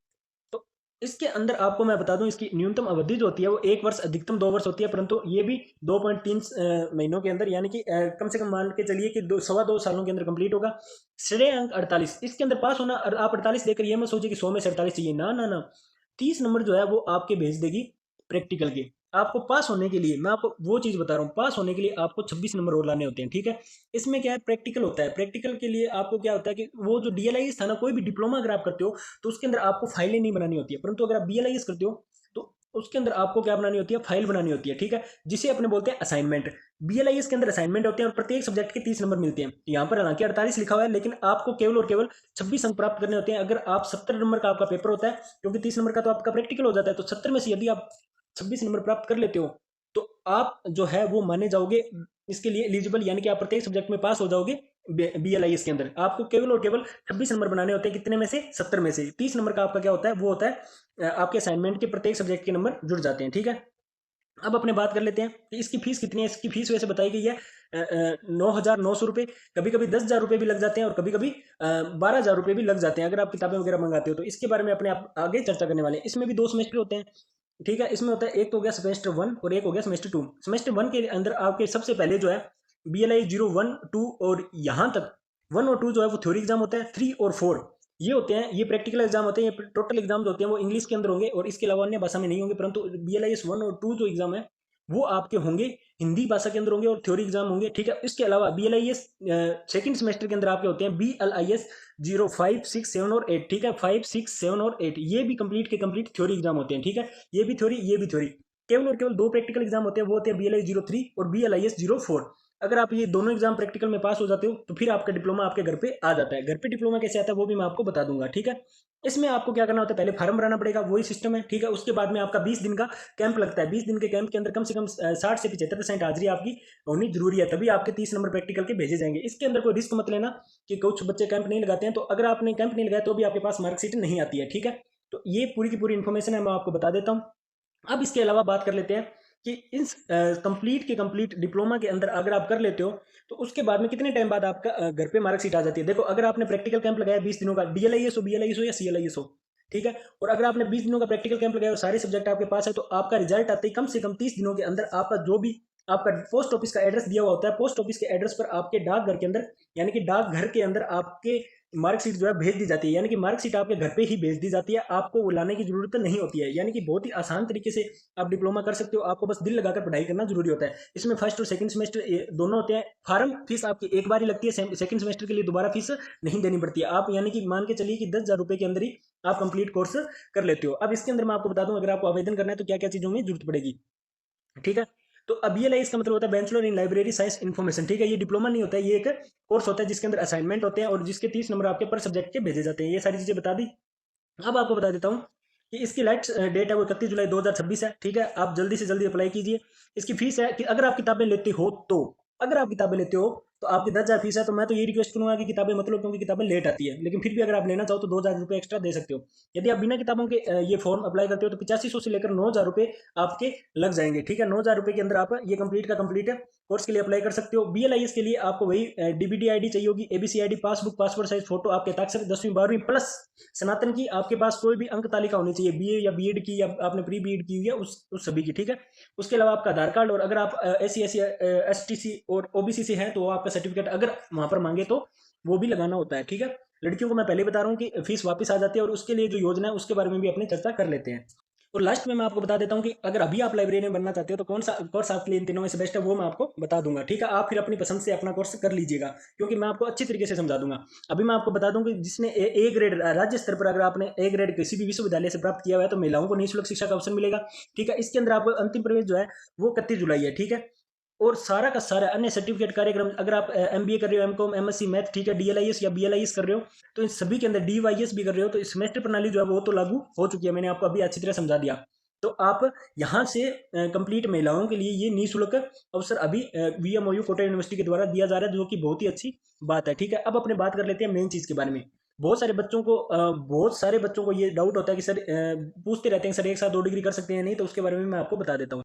तो इसके अंदर आपको मैं बता दूं, इसकी न्यूनतम अवधि जो होती है वो 1 वर्ष, अधिकतम 2 वर्ष होती है, परंतु ये भी 2.3 महीनों के अंदर, यानी कि कम से कम मान के चलिए कि 2 सालों के अंदर कंप्लीट होगा। श्रेय अंक 48, इसके अंदर पास होना। और आप 48 देकर ये मत सोचिए कि 100 में से 48 चाहिए, ना ना ना, 30 नंबर जो है वो आपके भेज देगी प्रैक्टिकल के। आपको पास होने के लिए, मैं आपको वो चीज़ बता रहा हूँ, पास होने के लिए आपको 26 नंबर और लाने होते हैं, ठीक है। इसमें क्या है, प्रैक्टिकल होता है। प्रैक्टिकल के लिए आपको क्या होता है कि वो जो DLIS था ना, कोई भी डिप्लोमा अगर आप करते हो तो उसके अंदर आपको फाइलें नहीं बनानी होती है, परंतु अगर आप BLIS करते हो तो उसके अंदर आपको क्या बनानी होती है, फाइल बनानी होती है, ठीक है, जिसे अपने बोलते हैं असाइनमेंट। BLIS के अंदर असाइनमेंट होते हैं और प्रत्येक सब्जेक्ट के 30 नंबर मिलते हैं। यहाँ पर हालांकि 48 लिखा हुआ है, लेकिन आपको केवल और केवल 26 अंक प्राप्त करने होते हैं। अगर आप 70 नंबर का आपका पेपर होता है, क्योंकि 30 नंबर का तो आपका प्रैक्टिकल हो जाता है, तो 70 में से यदि आप 26 नंबर प्राप्त कर लेते हो तो आप जो है वो माने जाओगे इसके लिए एलिजिबल, यानी कि आप प्रत्येक सब्जेक्ट में पास हो जाओगे। BLIS के अंदर आपको केवल और केवल 26 नंबर बनाने होते हैं। कितने में से? 70 में से। 30 नंबर का आपका क्या होता है, वो होता है आपके असाइनमेंट के प्रत्येक सब्जेक्ट के नंबर जुड़ जाते हैं, ठीक है। अब अपने बात कर लेते हैं कि इसकी फीस कितनी है। इसकी फीस वैसे बताई गई है 9,900 रुपये, कभी कभी 10,000 रुपये भी लग जाते हैं और कभी कभी 12,000 रुपये भी लग जाते हैं अगर आप किताबें वगैरह मंगाते हो। तो इसके बारे में अपने आप आगे चर्चा करने वाले हैं। इसमें भी 2 सेमेस्टर होते हैं, ठीक है। इसमें होता है, एक तो हो गया सेमेस्टर 1 और एक हो गया सेमेस्टर 2। सेमेस्टर 1 के अंदर आपके सबसे पहले जो है BLI 0, 1, 2 और यहाँ तक 1 और 2 जो है वो थ्योरी एग्जाम होता है। 3 और 4 ये होते हैं, ये प्रैक्टिकल एग्जाम होते हैं। ये टोटल एग्जाम होते हैं वो इंग्लिश के अंदर होंगे और इसके अलावा अन्य भाषा में नहीं होंगे, परंतु BLIS 1 और 2 जो एग्जाम है वो आपके होंगे हिंदी भाषा के अंदर होंगे और थ्योरी एग्जाम होंगे, ठीक है। इसके अलावा BLIS सेकंड सेमेस्टर के अंदर आपके होते हैं BLIS 0, 5, 6, 7 और 8, ठीक है। 5, 6, 7 और 8 ये भी कंप्लीट के कंप्लीट थ्योरी एग्जाम होते हैं, ठीक है। ये भी थ्योरी, ये भी थ्योरी। केवल और केवल 2 प्रैक्टिकल एग्जाम होते हैं, वो होते हैं BLI 03 और BLIS 04। अगर आप ये दोनों एग्जाम प्रैक्टिकल में पास हो जाते हो तो फिर आपका डिप्लोमा आपके घर पे आ जाता है। घर पे डिप्लोमा कैसे आता है वो भी मैं आपको बता दूंगा, ठीक है। इसमें आपको क्या करना होता है, पहले फॉर्म भराना पड़ेगा, वही सिस्टम है, ठीक है। उसके बाद में आपका 20 दिन का कैंप लगता है। 20 दिन के कैंप के अंदर कम से कम 60 से 75% हाजिरी आपकी होनी जरूरी है, तभी आपके 30 नंबर प्रैक्टिकल के भेजे जाएंगे। इसके अंदर कोई रिस्क मत लेना कि कुछ बच्चे कैंप नहीं लगाते हैं, तो अगर आपने कैंप नहीं लगाया तो भी आपके पास मार्कशीट नहीं आती है, ठीक है। तो ये पूरी की पूरी इन्फॉर्मेशन है, मैं आपको बता देता हूँ। अब इसके अलावा बात कर लेते हैं कि इस कंप्लीट डिप्लोमा के अंदर अगर आप कर लेते हो तो उसके बाद में कितने टाइम बाद आपका घर पे मार्कशीट आ जाती है। देखो, अगर आपने प्रैक्टिकल कैंप लगाया 20 दिनों का, डीएलआईएस हो, बीएलआईएस हो या सीएलआईएस हो, ठीक है, और अगर आपने 20 दिनों का प्रैक्टिकल कैंप लगाया और सारे सब्जेक्ट आपके पास है, तो आपका रिजल्ट आते ही कम से कम 30 दिनों के अंदर आपका जो भी आपका पोस्ट ऑफिस का एड्रेस दिया हुआ होता है, पोस्ट ऑफिस के एड्रेस पर आपके डाकघर के अंदर, यानी कि डाकघर के अंदर आपके मार्कशीट जो है भेज दी जाती है। यानी कि मार्कशीट आपके घर पे ही भेज दी जाती है, आपको वो लाने की जरूरत नहीं होती है। यानी कि बहुत ही आसान तरीके से आप डिप्लोमा कर सकते हो, आपको बस दिल लगाकर पढ़ाई करना जरूरी होता है। इसमें फर्स्ट और सेकंड सेमेस्टर दोनों होते हैं। फॉर्म फीस आपकी एक बार ही लगती है, सेकंड सेमेस्टर के लिए दोबारा फीस नहीं देनी पड़ती है। आप यानी कि मान के चलिए कि 10,000 रुपए के अंदर ही आप कंप्लीट कोर्स कर लेते हो। अब इसके अंदर मैं आपको बता दूं, अगर आपको आवेदन करना है तो क्या क्या चीजों में जरूरत पड़ेगी, ठीक है। तो अब ये इसका मतलब होता है bachelor in library science information, ठीक है। ये डिप्लोमा नहीं होता है, ये एक कोर्स होता है जिसके अंदर असाइनमेंट होते हैं और जिसके 30 नंबर आपके पर सब्जेक्ट के भेजे जाते हैं। ये सारी चीजें बता दी। अब आपको बता देता हूँ कि इसकी लास्ट डेट है वो 31 जुलाई 2026 है, ठीक है। आप जल्दी से जल्दी अप्लाई कीजिए। इसकी फीस है कि अगर आप किताबें लेते हो तो, अगर आप किताबें लेते हो तो आपकी 10,000 फीस है। तो मैं तो ये रिक्वेस्ट करूंगा कि किताबें मत लो, क्योंकि किताबें लेट आती है, लेकिन फिर भी अगर आप लेना चाहो तो 2,000 रुपये एक्स्ट्रा दे सकते हो। यदि आप बिना किताबों के ये फॉर्म अप्लाई करते हो तो 8500 से लेकर 9,000 रुपये आपके लग जाएंगे, ठीक है। 9,000 रुपये के अंदर आप ये कंप्लीट कोर्स के लिए अप्लाई कर सकते हो। बीएलआईएस के लिए आपको वही डीबीडी आईडी चाहिए होगी, ABC ID, passbook, passport size photo, आपके हस्ताक्षर 10वीं 12वीं प्लस सनातन की आपके पास कोई भी अंक तालिका होनी चाहिए, बीए या बीएड की, या आपने प्री बीएड की हुई है, उस सभी की, ठीक है। उसके अलावा आपका आधार कार्ड, और अगर आप एससी एसटीसी और ओबीसी से हैं तो आपका सर्टिफिकेट अगर वहां पर मांगे तो वो भी लगाना होता है, ठीक है। लड़कियों को मैं पहले बता रहा हूँ कि फीस वापस आ जाती है, और उसके लिए जो योजना है उसके बारे में भी अपनी चर्चा कर लेते हैं। और लास्ट में मैं आपको बता देता हूँ कि अगर अभी आप लाइब्रेरियन बनना चाहते हो तो कौन सा कोर्स आपके लिए इन तीनों में से बेस्ट है वो मैं आपको बता दूंगा, ठीक है। आप फिर अपनी पसंद से अपना कोर्स कर लीजिएगा, क्योंकि मैं आपको अच्छी तरीके से समझा दूंगा। अभी मैं आपको बता दूं कि जिसने ए ग्रेड राज्य स्तर पर, अगर आपने ए ग्रेड किसी भी विश्वविद्यालय से प्राप्त किया हुआ है तो महिलाओं को निःशुल्क शिक्षा का अवसर मिलेगा, ठीक है। इसके अंदर आपको अंतिम प्रवेश जो है वो 31 जुलाई है, ठीक है। और सारा का सारा अन्य सर्टिफिकेट कार्यक्रम, अगर आप एमबीए कर रहे हो, एमकॉम, एमएससी मैथ, ठीक है, डीएलआईएस या बीएलआईएस कर रहे हो, तो इन सभी के अंदर डीवाईएस भी कर रहे हो तो सेमेस्टर प्रणाली जो है वो तो लागू हो चुकी है, मैंने आपको अभी अच्छी तरह समझा दिया। तो आप यहाँ से कंप्लीट महिलाओं के लिए ये निःशुल्क अवसर अभी वीएमओयू कोटा यूनिवर्सिटी के द्वारा दिया जा रहा है, जो कि बहुत ही अच्छी बात है, ठीक है। अब अपने बात कर लेते हैं मेन चीज के बारे में। बहुत सारे बच्चों को ये डाउट होता है कि सर, पूछते रहते हैं सर एक साथ 2 डिग्री कर सकते हैं नहीं, तो उसके बारे में मैं आपको बता देता हूँ।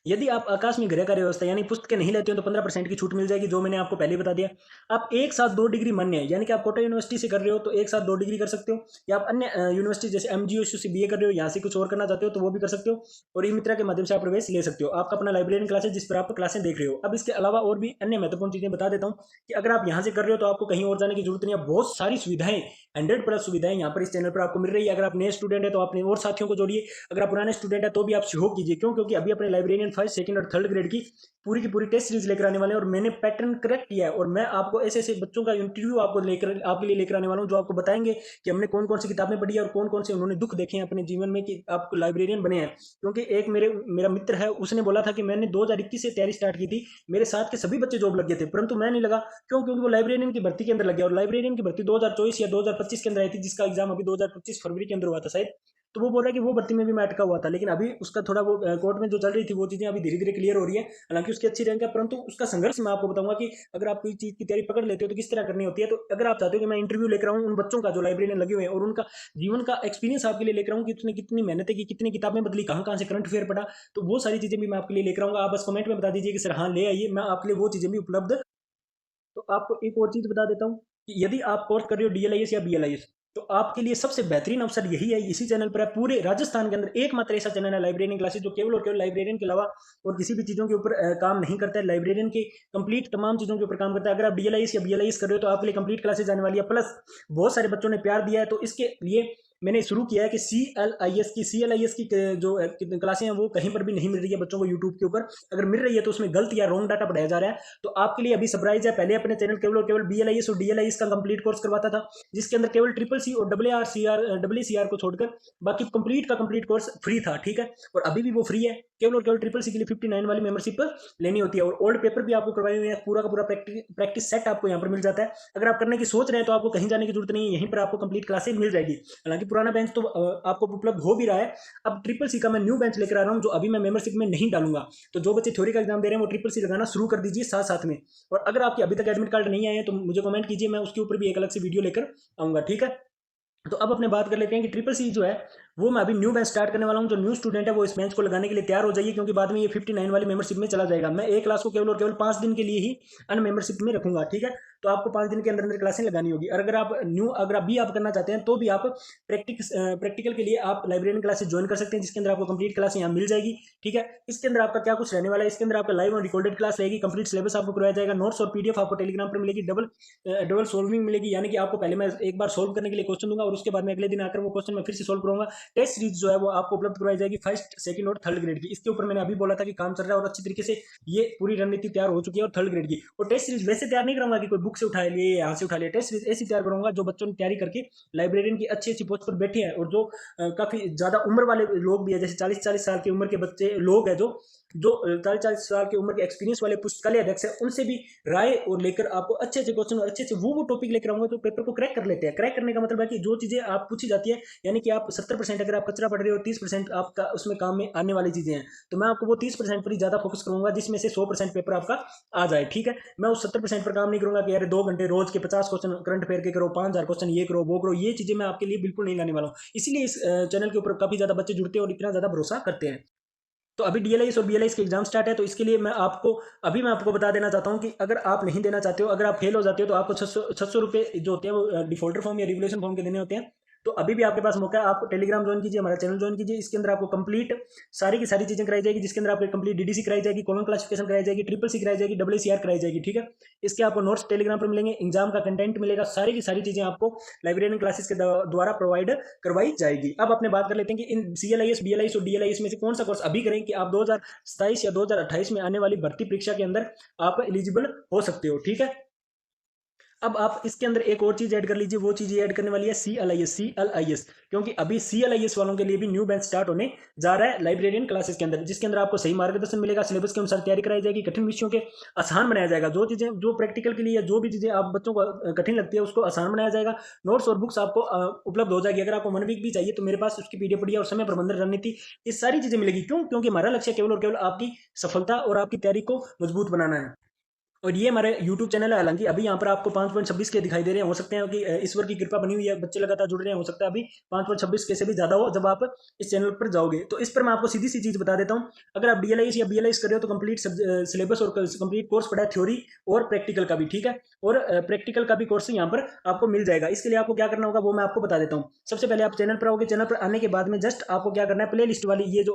यदि आप आकस्मिक गृह कार्य व्यवस्था यानी पुस्तकें नहीं लेते हो तो 15% की छूट मिल जाएगी, जो मैंने आपको पहले ही बता दिया। आप एक साथ 2 डिग्री मान्य है, यानी कि आप कोटा यूनिवर्सिटी से कर रहे हो तो एक साथ 2 डिग्री कर सकते हो, या आप अन्य यूनिवर्सिटी जैसे एमजीयू से बीए कर रहे हो, यहाँ से कुछ और करना चाहते हो तो वो भी कर सकते हो, और ई मित्रा के माध्यम से आप प्रवेश ले सकते हो। आपका अपना लाइब्रेरियन क्लास है जिस पर आप क्लासें देख रहे हो। अब इसके अलावा और भी अन्य महत्वपूर्ण चीजें बता देता हूँ कि अगर आप यहाँ से कर रहे हो तो आपको कहीं और जाने की जरूरत नहीं है। बहुत सारी सुविधाएं, 100+ सुविधाएं यहाँ पर इस चैनल पर आपको मिल रही है। अगर आप नए स्टूडेंट है तो अपने और साथियों को जोड़िए, अगर आप पुराने स्टूडेंट है तो भी आप सहयोग कीजिए। क्यों? क्योंकि अभी अपने लाइब्रेरियन फर्स्ट, सेकंड और थर्ड ग्रेड की पूरी टेस्ट सीरीज लेकर आने वाले हैं, और मैंने पैटर्न करेक्ट किया है, और मैं आपको ऐसे ऐसे बच्चों का इंटरव्यू आपको लेकर आपके लिए लेकर आने वाला हूं जो आपको बताएंगे कि हमने कौन कौन सी किताबें पढ़ी है और कौन कौन से उन्होंने दुख देखे हैं अपने जीवन में कि आप लाइब्रेरियन बने हैं। क्योंकि एक मेरा मित्र है, उसने बोला था कि मैंने 2021 से तैयारी स्टार्ट की थी, मेरे साथ के सभी बच्चे जॉब लग गए थे, परंतु मैं नहीं लगा। क्यों? क्योंकि वो लाइब्रेरियन की भर्ती के अंदर लग गया, और लाइब्रेरियन की भर्ती 2024 या 2025 के अंदर आई थी, जिसका एग्जाम अभी 2025 फरवरी के अंदर हुआ था शायद। तो वो बोल रहा है कि वो भर्ती में भी मैं अटका हुआ था, लेकिन अभी उसका थोड़ा वो कोर्ट में जो चल रही थी वो चीजें अभी धीरे धीरे क्लियर हो रही है। हालांकि उसकी अच्छी रैंक है, परंतु उसका संघर्ष मैं आपको बताऊंगा कि अगर आप कोई चीज की तैयारी पकड़ लेते हो तो किस तरह करनी होती है। तो अगर आप चाहते हो कि मैं इंटरव्यू लेकर आऊँ उन बच्चों का जो लाइब्रेरी लगे हुए हैं, और उनका जीवन का एक्सपीरियंस आपके लिए लेकर आऊँ कि उसने कितनी मेहनत की, कितनी किताबें बदली, कहाँ कहाँ से करंट अफेयर पढ़ा, तो वो सारी चीजें भी मैं आपके लिए लेकर आऊंगा। आप बस कमेंट में बता दीजिए कि सर हाँ ले आइए, मैं आपके लिए वो चीजें भी उपलब्ध। तो आपको एक और चीज बता देता हूँ कि यदि आप कोर्स कर रहे हो डीएलआईएस या बीएलआईएस, तो आपके लिए सबसे बेहतरीन अवसर यही है, इसी चैनल पर है। पूरे राजस्थान के अंदर एकमात्र ऐसा चैनल है लाइब्रेरियन क्लासेस जो केवल और केवल लाइब्रेरियन के अलावा और किसी भी चीजों के ऊपर काम नहीं करता है। लाइब्रेरियन के कंप्लीट तमाम चीजों के ऊपर काम करता है। अगर आप डीएलआईएस या बीएलआईएस कर रहे हो तो आपके लिए कंप्लीट क्लासेस आने वाली है, प्लस बहुत सारे बच्चों ने प्यार दिया है, तो इसके लिए मैंने शुरू किया है कि सी एल आई एस की जो क्लासें हैं वो कहीं पर भी नहीं मिल रही है बच्चों को यूट्यूब के ऊपर। अगर मिल रही है तो उसमें गलत या रॉन्ग डाटा पढ़ाया जा रहा है। तो आपके लिए अभी सरप्राइज है, पहले अपने चैनल केवल और केवल बीएलआईएस और डीएलआईएस का कंप्लीट कोर्स करवाता था, जिसके अंदर केवल ट्रिपल सी और डब्ल्यू सी आर को छोड़कर बाकी कंप्लीट का कंप्लीट कोर्स फ्री था, ठीक है। और अभी भी वो फ्री है, केवल और केवल ट्रिपल सी के लिए 59 वाली मेंबरशिप लेनी होती है, और ओल्ड पेपर भी आपको करवाए हुए हैं। पूरा का पूरा प्रैक्टिस सेट आपको यहाँ पर मिल जाता है। अगर आप करने की सोच रहे हैं तो आपको कहीं जाने की जरूरत नहीं है, यहीं पर आपको कंप्लीट क्लासेस मिल जाएगी। हालांकि पुराना बेंच तो आपको उपलब्ध हो भी रहा है। अब ट्रिपल सी का मैं न्यू बेंच लेकर आ रहा हूँ जो अभी मैं मेंबरशिप में नहीं डालूंगा। तो जो बच्चे थ्योरी का एग्जाम दे रहे हैं वो ट्रिपल सी लगाना शुरू कर दीजिए साथ साथ में। और अगर आपके अभी तक एडमिट कार्ड नहीं आए हैं तो मुझे कमेंट कीजिए, मैं उसके ऊपर भी एक अलग से वीडियो लेकर आऊँगा, ठीक है। तो अब अपने बात कर लेते हैं कि ट्रिपल सी जो है वो मैं अभी न्यू बैच स्टार्ट करने वाला हूं। जो न्यू स्टूडेंट है वो इस बेंच को लगाने के लिए तैयार हो जाइए, क्योंकि बाद में ये 59 वाली मेंबरशिप में चला जाएगा। मैं एक क्लास को केवल और केवल 5 दिन के लिए ही अन मेंबरशिप में रखूंगा, ठीक है। तो आपको 5 दिन के अंदर अंदर क्लासें लगानी होगी। और अगर आप भी आप करना चाहते हैं तो भी आप प्रैक्टिकल के लिए आप लाइब्रेरियन क्लासेस ज्वाइन कर सकते हैं, जिसके अंदर आपको कंप्लीट क्लास यहाँ मिल जाएगी, ठीक है। इसके अंदर आपका क्या कुछ रहने वाला है, इसके अंदर आपका लाइव और रिकॉर्डेड क्लास रहेगी, कंप्लीट सिलेबस आपको करवाया जाएगा, नोट्स और पीडीएफ आपको टेलीग्राम पर मिलेगी, डबल सोल्विंग मिलेगी, यानी कि आपको पहले मैं एक बार सोल्व करने के लिए क्वेश्चन दूंगा और उसके बाद मैं अगले दिन आकर वो क्वेश्चन मैं फिर से सोल्व करूंगा। टेस्ट सीरीज जो है वो आपको उपलब्ध करवाई जाएगी फर्स्ट, सेकंड और थर्ड ग्रेड की। इसके ऊपर मैंने अभी बोला था कि काम चल रहा है और अच्छी तरीके से ये पूरी रणनीति तैयार हो चुकी है। और थर्ड ग्रेड की और टेस्ट सीरीज वैसे तैयार नहीं करूंगा कि कोई बुक से उठा लिए यहाँ से उठा लिया, टेस्ट सीरीज ऐसी तैयार करूंगा जो बच्चों ने तैयारी करके लाइब्रेरियन की अच्छी अच्छी पोस्ट पर बैठे हैं और जो काफी ज्यादा उम्र वाले लोग भी है, जैसे 40-40 साल की उम्र के बच्चे लोग हैं जो 40-40 साल की उम्र के एक्सपीरियंस वाले पुस्तकालय अध्यक्ष है, उनसे भी राय और लेकर आपको अच्छे अच्छे क्वेश्चन और अच्छे अच्छे वो टॉपिक लेकर आऊंगा जो पेपर को क्रैक कर लेते हैं। क्रैक करने का मतलब है कि जो चीजें आप पूछी जाती है, यानी कि आप 70% अगर आप कचरा पढ़ रहे हो, 30% आपका उसमें काम में आने वाली चीजें हैं, तो मैं आपको वो 30% पर ही ज्यादा फोकस करूंगा जिसमें से 100% पेपर आपका आ जाए, ठीक है। मैं उस 70% पर काम नहीं करूंगा कि यार 2 घंटे रोज के 50 क्वेश्चन करंट अफेयर के करो, 5000 क्वेश्चन ये करो वो करो, ये चीजें मैं आपके लिए बिल्कुल नहीं लाने वाला हूँ। इसीलिए इस चैनल के ऊपर काफी ज्यादा बच्चे जुड़ते हैं और इतना ज्यादा भरोसा करते हैं। तो अभी डीएलआईएस और बीएलआईएस के एग्जाम स्टार्ट है, तो इसके लिए मैं आपको बता देना चाहता हूं कि अगर आप नहीं देना चाहते हो, अगर आप फेल हो जाते हो, तो आपको 600 रुपये जो होते हैं वो डिफॉल्टर फॉर्म या रिवोल्यूशन फॉर्म के देने होते हैं। तो अभी भी आपके पास मौका है, आप टेलीग्राम ज्वाइन कीजिए, हमारा चैनल ज्वाइन कीजिए। इसके अंदर आपको कंप्लीट सारी की सारी चीजें कराई जाएगी, जिसके अंदर आपको कंप्लीट डीडीसी कराई जाएगी, कॉलम क्लासिफिकेशन कराई जाएगी, ट्रिपल सी कराई जाएगी, डब्ल्यूसीआर कराई जाएगी, ठीक है। इसके आपको नोट्स टेलीग्राम पर मिलेंगे, एग्जाम का कंटेंट मिलेगा, सारी की सारी चीजें आपको लाइब्रेरियन क्लासेस के द्वारा प्रोवाइड करवाई जाएगी। अब अपने बात कर लेते हैं कि इन सीएलआईएस, बीएलआईएस और डीएलआईएस में से कौन सा कोर्स अभी करें कि आप 2027 या 2028 में आने वाली भर्ती परीक्षा के अंदर आप एलिजिबल हो सकते हो, ठीक है। अब आप इसके अंदर एक और चीज ऐड कर लीजिए, वो चीज ऐड करने वाली है सीएलआईएस, क्योंकि अभी सीएलआईएस वालों के लिए भी न्यू बैच स्टार्ट होने जा रहा है लाइब्रेरियन क्लासेस के अंदर, जिसके अंदर आपको सही मार्गदर्शन मिलेगा, सिलेबस के अनुसार तैयारी कराई जाएगी, कठिन विषयों के आसान बनाया जाएगा, जो चीजें जो प्रैक्टिकल के लिए या जो भी चीजें आप बच्चों को कठिन लगती है उसको आसान बनाया जाएगा। नोट्स और बुक्स आपको उपलब्ध हो जाएगी। अगर आपको 1 वीक भी चाहिए तो मेरे पास उसकी पीडीएफ पड़ी है और समय प्रबंधन रणनीति, ये सारी चीजें मिलेगी। क्यों? क्योंकि हमारा लक्ष्य केवल और केवल आपकी सफलता और आपकी तैयारी को मजबूत बनाना है। और ये हमारे YouTube चैनल है, हालांकि अभी यहाँ पर आपको 5.26 के दिखाई दे रहे हैं, हो सकते हैं कि ईश्वर की कृपा बनी हुई है, बच्चे लगातार जुड़ रहे हैं, हो सकता है अभी 5.26 के से भी ज्यादा हो जब आप इस चैनल पर जाओगे। तो इस पर मैं आपको सीधी सी चीज बता देता हूँ, अगर आप डीएलआईएस या बीएलआईएस कर रहे हो तो कंप्लीट सिलेबस और कंप्लीट कोर्स पड़ा है, थ्योरी और प्रैक्टिकल का भी, ठीक है। और प्रैक्टिकल का भी कोर्स यहाँ पर आपको मिल जाएगा। इसके लिए आपको क्या करना होगा वो मैं आपको बता देता हूँ। सबसे पहले आप चैनल पर आओगे, चैनल पर आने के बाद में जस्ट आपको क्या करना है, प्ले लिस्ट वाली ये जो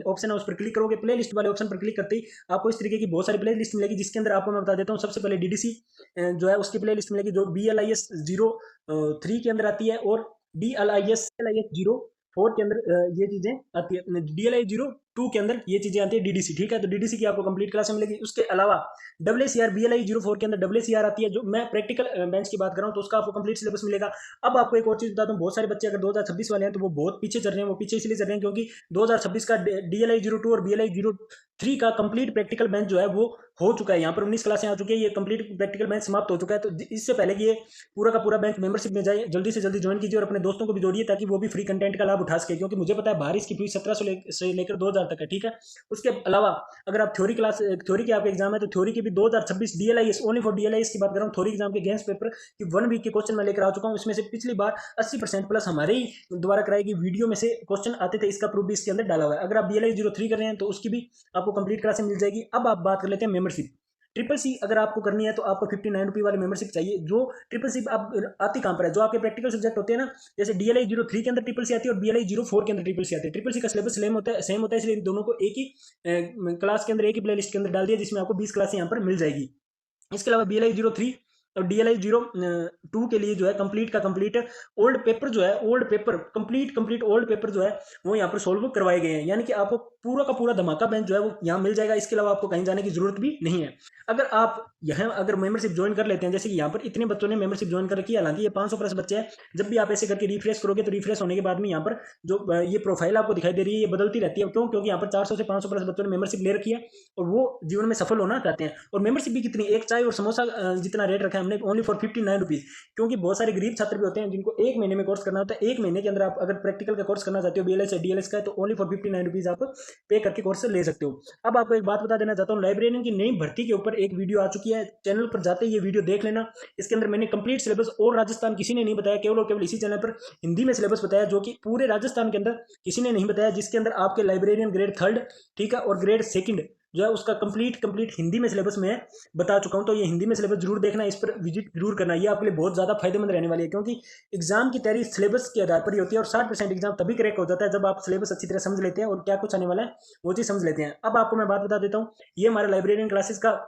ऑप्शन है उस पर क्लिक करोगे। प्ले लिस्ट वाले ऑप्शन पर क्लिक करते ही आपको इस तरीके की बहुत सारी प्ले लिस्ट मिलेगी, जिसके अंदर आपको मैं बता देता हूँ। सबसे पहले डीडीसी जो है उसकी प्ले लिस्ट मिलेगी, जो BLIS 03 के अंदर आती है, और DLIS 04 के अंदर ये चीजें आती है, DLI 02 के अंदर ये चीजें आती है डीडीसी, ठीक है। तो डीडीसी की आपको कंप्लीट क्लास मिलेगी। उसके अलावा WCR BLI 04 के अंदर WCR आती है, जो मैं प्रैक्टिकल बेंच की बात कर रहा हूँ, तो उसका आपको कंप्लीट सिलेबस मिलेगा। अब आपको एक और चीज बता दूं, बहुत सारे बच्चे अगर 2026 वाले हैं तो वो बहुत पीछे चल रहे हैं। वो पीछे इसलिए चल रहे हैं क्योंकि 2026 का DLI 02 और BLI 03 का कंप्लीट प्रैक्टिकल बेंच जो है वो हो चुका है। यहाँ पर 19 क्लासें आ चुकी है, ये कंप्लीट प्रैक्टिकल बेंच समाप्त हो चुका है। तो इससे पहले कि ये पूरा का पूरा बेंच मेंबरशिप में जाए, जल्दी से जल्दी ज्वाइन कीजिए और अपने दोस्तों को भी जोड़िए, ताकि वो भी फ्री कंटेंट का लाभ उठा सके, क्योंकि मुझे पता है बाहर इसकी फीस 1700 से लेकर 2000 तक है, ठीक है। उसके अलावा अगर आप थ्योरी के आपके एग्जाम है तो थ्योरी के भी 2026 DLIS, ओनली फॉर DLIS की बात कर रहा हूँ, थ्योरी एग्जाम के गेम्स पेपर की 1 वीक के क्वेश्चन मैं लेकर आ चुका हूँ। इसमें से पिछली बार 80% प्लस हमारे ही द्वारा कराई गई वीडियो में से क्वेश्चन आते थे, इसका प्रूफ भी इसके अंदर डाला हुआ है। अगर आप BLI 03 कर रहे हैं तो उसकी भी आपको कंप्लीट क्लासें मिल जाएगी। अब आप बात कर लेते हैं मेंबरशिप। ट्रिपल सी अगर आपको करनी है तो आपको 59 रुपये वाली मेंबरशिप चाहिए। जो ट्रिपल सी आप आती कहाँ पर है, जो आपके प्रैक्टिकल सब्जेक्ट होते हैं ना, जैसे DLI 03 के अंदर ट्रिपल सी आती है और BLI 04 के अंदर ट्रिपल सी आती है। ट्रिपल सी का सिलेबस सेम होता है, इसलिए दोनों को एक ही क्लास के अंदर, एक ही प्ले लिस्ट के अंदर डाल दिया, जिसमें आपको 20 क्लासें यहाँ पर मिल जाएगी। इसके अलावा BLI 03 और DLI 02 के लिए जो है कंप्लीट का कंप्लीट ओल्ड पेपर जो है, old paper complete old paper जो है वो यहाँ पर सोल्व करवाए गए हैं, यानी कि आपको पूरा का पूरा धमाका बेंच जो है वो यहाँ मिल जाएगा। इसके अलावा आपको कहीं जाने की जरूरत भी नहीं है। अगर आप यहाँ अगर मेंबरशिप ज्वाइन कर लेते हैं, जैसे कि यहाँ पर इतने बच्चों ने मेंबरशिप ज्वाइन कर रखी है, हालांकि ये 500 प्लस बच्चे हैं। जब भी आप ऐसे करके रिफ्रेश करोगे तो रिफ्रेश होने के बाद में यहाँ पर जो ये प्रोफाइल आपको दिखाई दे रही है ये बदलती रहती है। क्यों? क्योंकि यहाँ पर 400 से 500 प्लस बच्चों ने मेंबरशिप ले रखी है और वो जीवन में सफल होना चाहते हैं। और मेंबरशिप भी कितनी, एक चाय और समोसा जितना रेट रखा है हमने ओनली फॉर 59 रुपीज़, क्योंकि बहुत सारे गरीब छात्र भी होते हैं जिनको एक महीने में कोर्स करना होता है। एक महीने के अंदर आप अगर प्रैक्टिकल का कोर्स करना चाहते हो BLS या DLS का, तो ओनली फॉर 59 रुपीज़ आप पे करके कोर्स ले सकते हो। अब आपको एक बात बता देना चाहता हूँ, लाइब्रेरियन की नई भर्ती के ऊपर एक वीडियो आ चुकी है, चैनल पर जाते ही ये वीडियो देख लेना। इसके अंदर मैंने कंप्लीट सिलेबस और राजस्थान किसी ने नहीं बताया, केवल और केवल इसी चैनल पर हिंदी में सिलेबस बताया, जो कि पूरे राजस्थान के अंदर किसी ने नहीं बताया, जिसके अंदर आपके लाइब्रेरियन ग्रेड 3 ठीक है और ग्रेड 2 जो है उसका कंप्लीट हिंदी में सिलेबस में बता चुका हूं। तो ये हिंदी में सिलेबस जरूर देखना, इस पर विजिट जरूर करना, ये आपके लिए बहुत ज़्यादा फायदेमंद रहने वाली है, क्योंकि एग्जाम की तैयारी सिलेबस के आधार पर ही होती है और 60% एग्जाम तभी क्रैक हो जाता है जब आप सिलेबस अच्छी तरह समझ लेते हैं और क्या कुछ आने वाला है वो चीज़ समझ लेते हैं। अब आपको मैं बात बता देता हूँ, ये हमारा लाइब्रेरियन क्लासेस का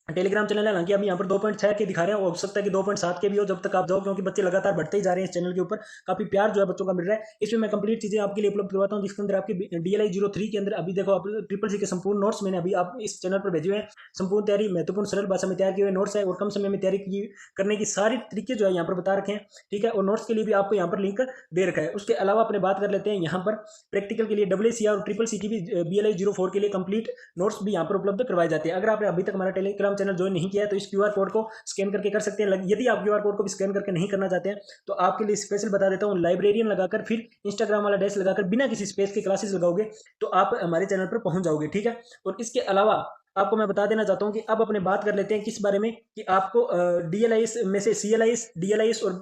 टेलीग्राम चैनल है। हालांकि अभी यहाँ पर 2.6 के दिखा रहे हैं, हो सकता है कि 2.7 के भी हो जब तक आप जाओ, क्योंकि बच्चे लगातार बढ़ते ही जा रहे हैं इस चैनल के ऊपर, काफी प्यार जो है बच्चों का मिल रहा है। इसमें मैं कंप्लीट चीजें आपके लिए उपलब्ध करवाता हूँ, जिसके अंदर आपकी DLI 03 के अंदर अभी देखो आप CCC के संपूर्ण नोट्स मैंने अभी आप इस चैनल पर भेजे हुए हैं। संपूर्ण तैयारी महत्वपूर्ण सरल भाषा में तैयार किए हुए नोट्स है और कम समय में तैयारी करने की सारी तरीके जो है यहाँ पर बता रखे हैं, ठीक है। और नोट्स के लिए भी आपको यहाँ पर लिंक दे रखा है। उसके अलावा अपने बात कर लेते हैं यहाँ पर प्रैक्टिकल के लिए WC और CCC की भी BLI 04 के लिए कंप्लीट नोट्स भी यहाँ पर उपलब्ध करवाए जाते हैं। अगर आपने अभी तक हमारा टेलीग्राम चैनल ज्वाइन नहीं किया है तो इस QR कोड को स्कैन करके कर सकते हैं। यदि आप QR कोड को भी स्कैन करके नहीं करना चाहते हैं तो आपके लिए स्पेशल बता देता हूँ, लाइब्रेरियन लगाकर फिर इंस्टाग्राम वाला डैश लगाकर बिना किसी स्पेस के क्लासेस लगाओगे तो आप हमारे चैनल पर पहुंच जाओगे, ठीक है। और इसके अलावा आपको मैं बता देना चाहता हूं कि अब अपने बात कर लेते हैं किस बारे में, कि आपको DLIS में से CLIS, DLIS और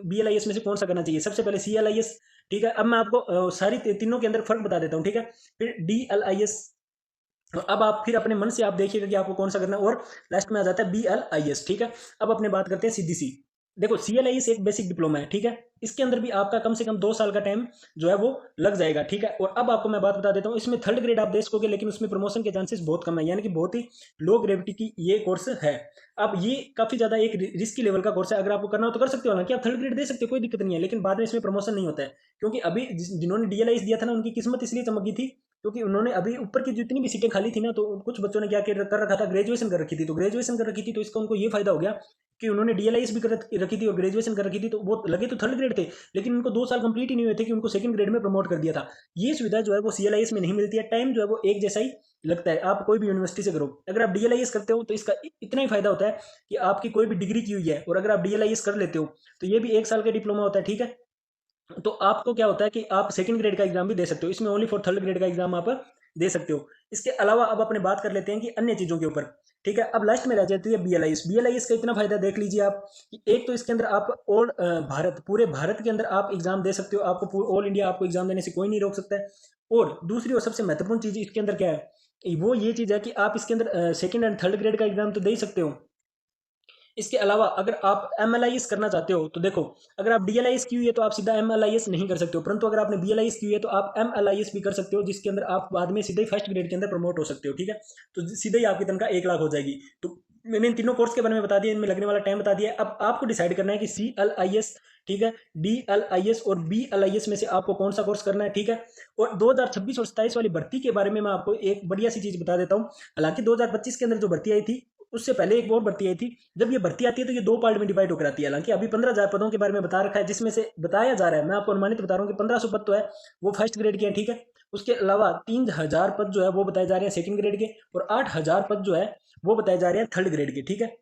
BLIS में से कौन सा करना चाहिए। सबसे पहले CLIS, ठीक है। अब मैं आपको सारी तीनों के अंदर फर्क बता देता हूँ, ठीक है। फिर DLIS, अब आप फिर अपने मन से आप देखिएगा कि आपको कौन सा करना है, और लास्ट में आ जाता है BLIS, ठीक है। अब अपने बात करते हैं सीधी सी, देखो CLIS एक बेसिक डिप्लोमा है, ठीक है। इसके अंदर भी आपका कम से कम 2 साल का टाइम जो है वो लग जाएगा, ठीक है। और अब आपको मैं बात बता देता हूँ, इसमें 3rd ग्रेड आप दे सकोगे, लेकिन उसमें प्रमोशन के चांसेस बहुत कम है, यानी कि बहुत ही लो ग्रेविटी की ये कोर्स है। अब ये काफी ज्यादा एक रिस्की लेवल का कोर्स है, अगर आपको करना हो तो कर सकते हो, हालांकि आप 3rd ग्रेड दे सकते हो, कोई दिक्कत नहीं है, लेकिन बाद में इसमें प्रमोशन नहीं होता है, क्योंकि अभी जिन्होंने DLIS दिया था ना उनकी किस्मत इसलिए चमक गई थी क्योंकि उन्होंने अभी ऊपर की जितनी भी सीटें खाली थी ना, तो कुछ बच्चों ने क्या कर रखा था, ग्रेजुएशन कर रखी थी। तो ग्रेजुएशन कर रखी थी तो इसका उनको ये फायदा हो गया कि उन्होंने DLIS भी कर रखी थी और ग्रेजुएशन कर रखी थी, तो वो लगे तो 3rd ग्रेड थे, लेकिन उनको 2 साल कंप्लीट ही नहीं हुए थे कि उनको 2nd ग्रेड में प्रमोट कर दिया था। ये सुविधा जो है वो CLIS में नहीं मिलती है, टाइम जो है वो एक जैसा ही लगता है, आप कोई भी यूनिवर्सिटी से करो। अगर आप DLIS करते हो तो इसका इतना ही फायदा होता है कि आपकी कोई भी डिग्री की हुई है, और अगर आप DLIS कर लेते हो तो ये भी 1 साल का डिप्लोमा होता है, ठीक है। तो आपको क्या होता है कि आप 2nd ग्रेड का एग्जाम भी दे सकते हो, इसमें ओनली फॉर 3rd ग्रेड का एग्जाम आप दे सकते हो। इसके अलावा अब अपने बात कर लेते हैं कि अन्य चीजों के ऊपर, ठीक है। अब लास्ट में रह जाती है BLIS का इतना फायदा देख लीजिए आप कि एक तो इसके अंदर आप ऑल भारत, पूरे भारत के अंदर आप एग्जाम दे सकते हो, आपको ऑल इंडिया आपको एग्जाम देने से कोई नहीं रोक सकता है। और दूसरी और सबसे महत्वपूर्ण चीज इसके अंदर क्या है, वो ये चीज है कि आप इसके अंदर 2nd एंड 3rd ग्रेड का एग्जाम तो दे ही सकते हो। इसके अलावा अगर आप MLIS करना चाहते हो तो देखो, अगर आप DLIS की हुई है तो आप सीधा MLIS नहीं कर सकते हो, परंतु अगर आपने BLIS की हुई है तो आप MLIS भी कर सकते हो, जिसके अंदर आप बाद में सीधे 1st ग्रेड के अंदर प्रमोट हो सकते हो, ठीक है। तो सीधे ही आपकी तनख्वाह 1 लाख हो जाएगी। तो मैंने इन तीनों कोर्स के बारे में बता दिया, इनमें लगने वाला टाइम बता दिया। अब आपको डिसाइड करना है कि CLIS, ठीक है, DLIS और BLIS में से आपको कौन सा कोर्स करना है, ठीक है। और 2026 और 27 वाली भर्ती के बारे में मैं आपको एक बढ़िया सी चीज बता देता हूँ। हालांकि 2025 के अंदर जो भर्ती आई थी उससे पहले एक और भर्ती आई थी। जब ये भर्ती आती है तो ये 2 पार्ट में डिवाइड होकर आती है। हालांकि अभी 15,000 पदों के बारे में बता रखा है, जिसमें से बताया जा रहा है, मैं आपको अनुमानित बता रहा हूँ कि 1500 पद तो है वो 1st ग्रेड के हैं, ठीक है। उसके अलावा 3000 पद जो है वो बताए जा रहे हैं 2nd ग्रेड के, और 8000 पद जो है वो बताए जा रहे हैं 3rd ग्रेड के, ठीक है।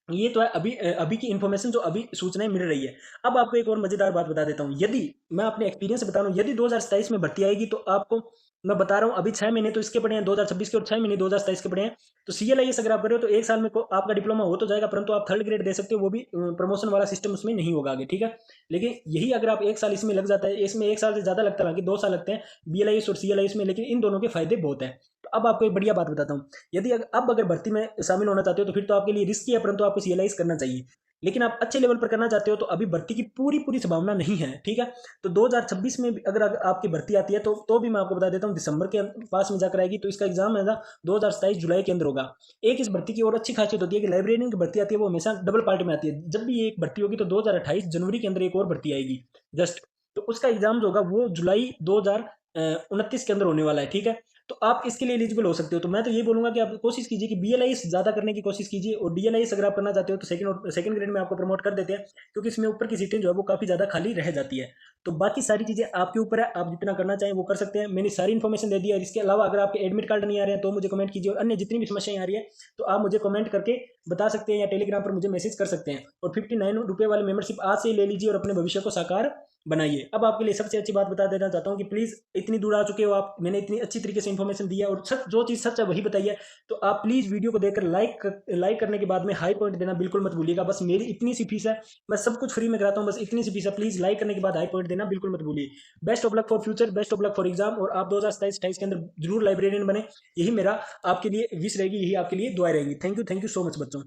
ये तो है अभी की इन्फॉर्मेशन जो अभी सूचनाएं मिल रही है। अब आपको एक और मजेदार बात बता देता हूँ, यदि मैं अपने एक्सपीरियंस से बता रहा हूँ, यदि 2027 में भर्ती आएगी तो आपको मैं बता रहा हूँ, अभी 6 महीने तो इसके पड़े हैं 2026 के और 6 महीने 2027 के पड़े हैं। तो CLIS अगर आप कर रहे हो तो 1 साल में आपका डिप्लोमा हो तो जाएगा, परंतु आप 3rd ग्रेड दे सकते हो, वो भी प्रमोशन वाला सिस्टम उसमें नहीं होगा आगे, ठीक है। लेकिन यही अगर आप 1 साल इसमें लग जाता है, इसमें 1 साल से ज्यादा लगता है, 2 साल लगते हैं BLIS और CLIS में, लेकिन इन दोनों के फायदे बहुत है। तो अब आपको एक बढ़िया बात बताता हूँ, यदि अब अगर भर्ती में शामिल होना चाहते हो तो फिर तो आपके लिए रिस्की है, परंतु आपको CLIS करना चाहिए। लेकिन आप अच्छे लेवल पर करना चाहते हो तो अभी भर्ती की पूरी संभावना नहीं है, ठीक है। तो 2026 में अगर आपकी भर्ती आती है तो भी मैं आपको बता देता हूँ दिसंबर के पास में जाकर आएगी। तो इसका एग्जाम है ना 2027 जुलाई के अंदर होगा। एक इस भर्ती की और अच्छी खासियत होती है कि लाइब्रेरियन की भर्ती आती है वो हमेशा डबल पार्ट में आती है। जब भी एक भर्ती होगी तो 2028 जनवरी के अंदर एक और भर्ती आएगी जस्ट, तो उसका एग्जाम जो होगा वो जुलाई 2029 के अंदर होने वाला है, ठीक है। तो आप इसके लिए एलिजिबल हो सकते हो। तो मैं तो ये बोलूँगा कि आप कोशिश कीजिए कि BLIS ज़्यादा करने की कोशिश कीजिए, और DLIS अगर आप करना चाहते हो तो सेकंड ग्रेड में आपको प्रमोट कर देते हैं, क्योंकि इसमें ऊपर की सीटें जो है वो काफ़ी ज़्यादा खाली रह जाती है। तो बाकी सारी चीज़ें आपके ऊपर है, आप जितना करना चाहें वो कर सकते हैं। मैंने सारी इन्फॉर्मेशन दे दी है। इसके अलावा अगर आपके एडमिट कार्ड नहीं आ रहे हैं तो मुझे कमेंट कीजिए, और अन्य जितनी भी समस्याएं आ रही है तो आप मुझे कमेंट करके बता सकते हैं, या टेलीग्राम पर मुझे मैसेज कर सकते हैं। और 59 रुपये वाली मेंबरशिप आज से ही ले लीजिए और अपने भविष्य को साकार बनाइए। अब आपके लिए सबसे अच्छी बात बता देना चाहता हूँ कि प्लीज़ इतनी दूर आ चुके हो आप, मैंने इतनी अच्छी तरीके से इन्फॉर्मेशन दी है और सच जो चीज़ सच है वही बताई है, तो आप प्लीज़ वीडियो को देखकर लाइक करने के बाद में हाई पॉइंट देना बिल्कुल मत भूलिएगा। बस मेरी इतनी सी फीस है, मैं सब कुछ फ्री में कराता हूँ, बस इतनी सी फीस है। प्लीज़ लाइक करने के बाद हाई पॉइंट देना बिल्कुल मत भूलिए। Best of luck for future, best of luck for exam, और आप 2027-28 के अंदर जरूर लाइब्रेरियन बने, यही मेरा आपके लिए विश रहेगी, यही आपके लिए दुआएं रहेंगी। थैंक यू सो मच बच्चों।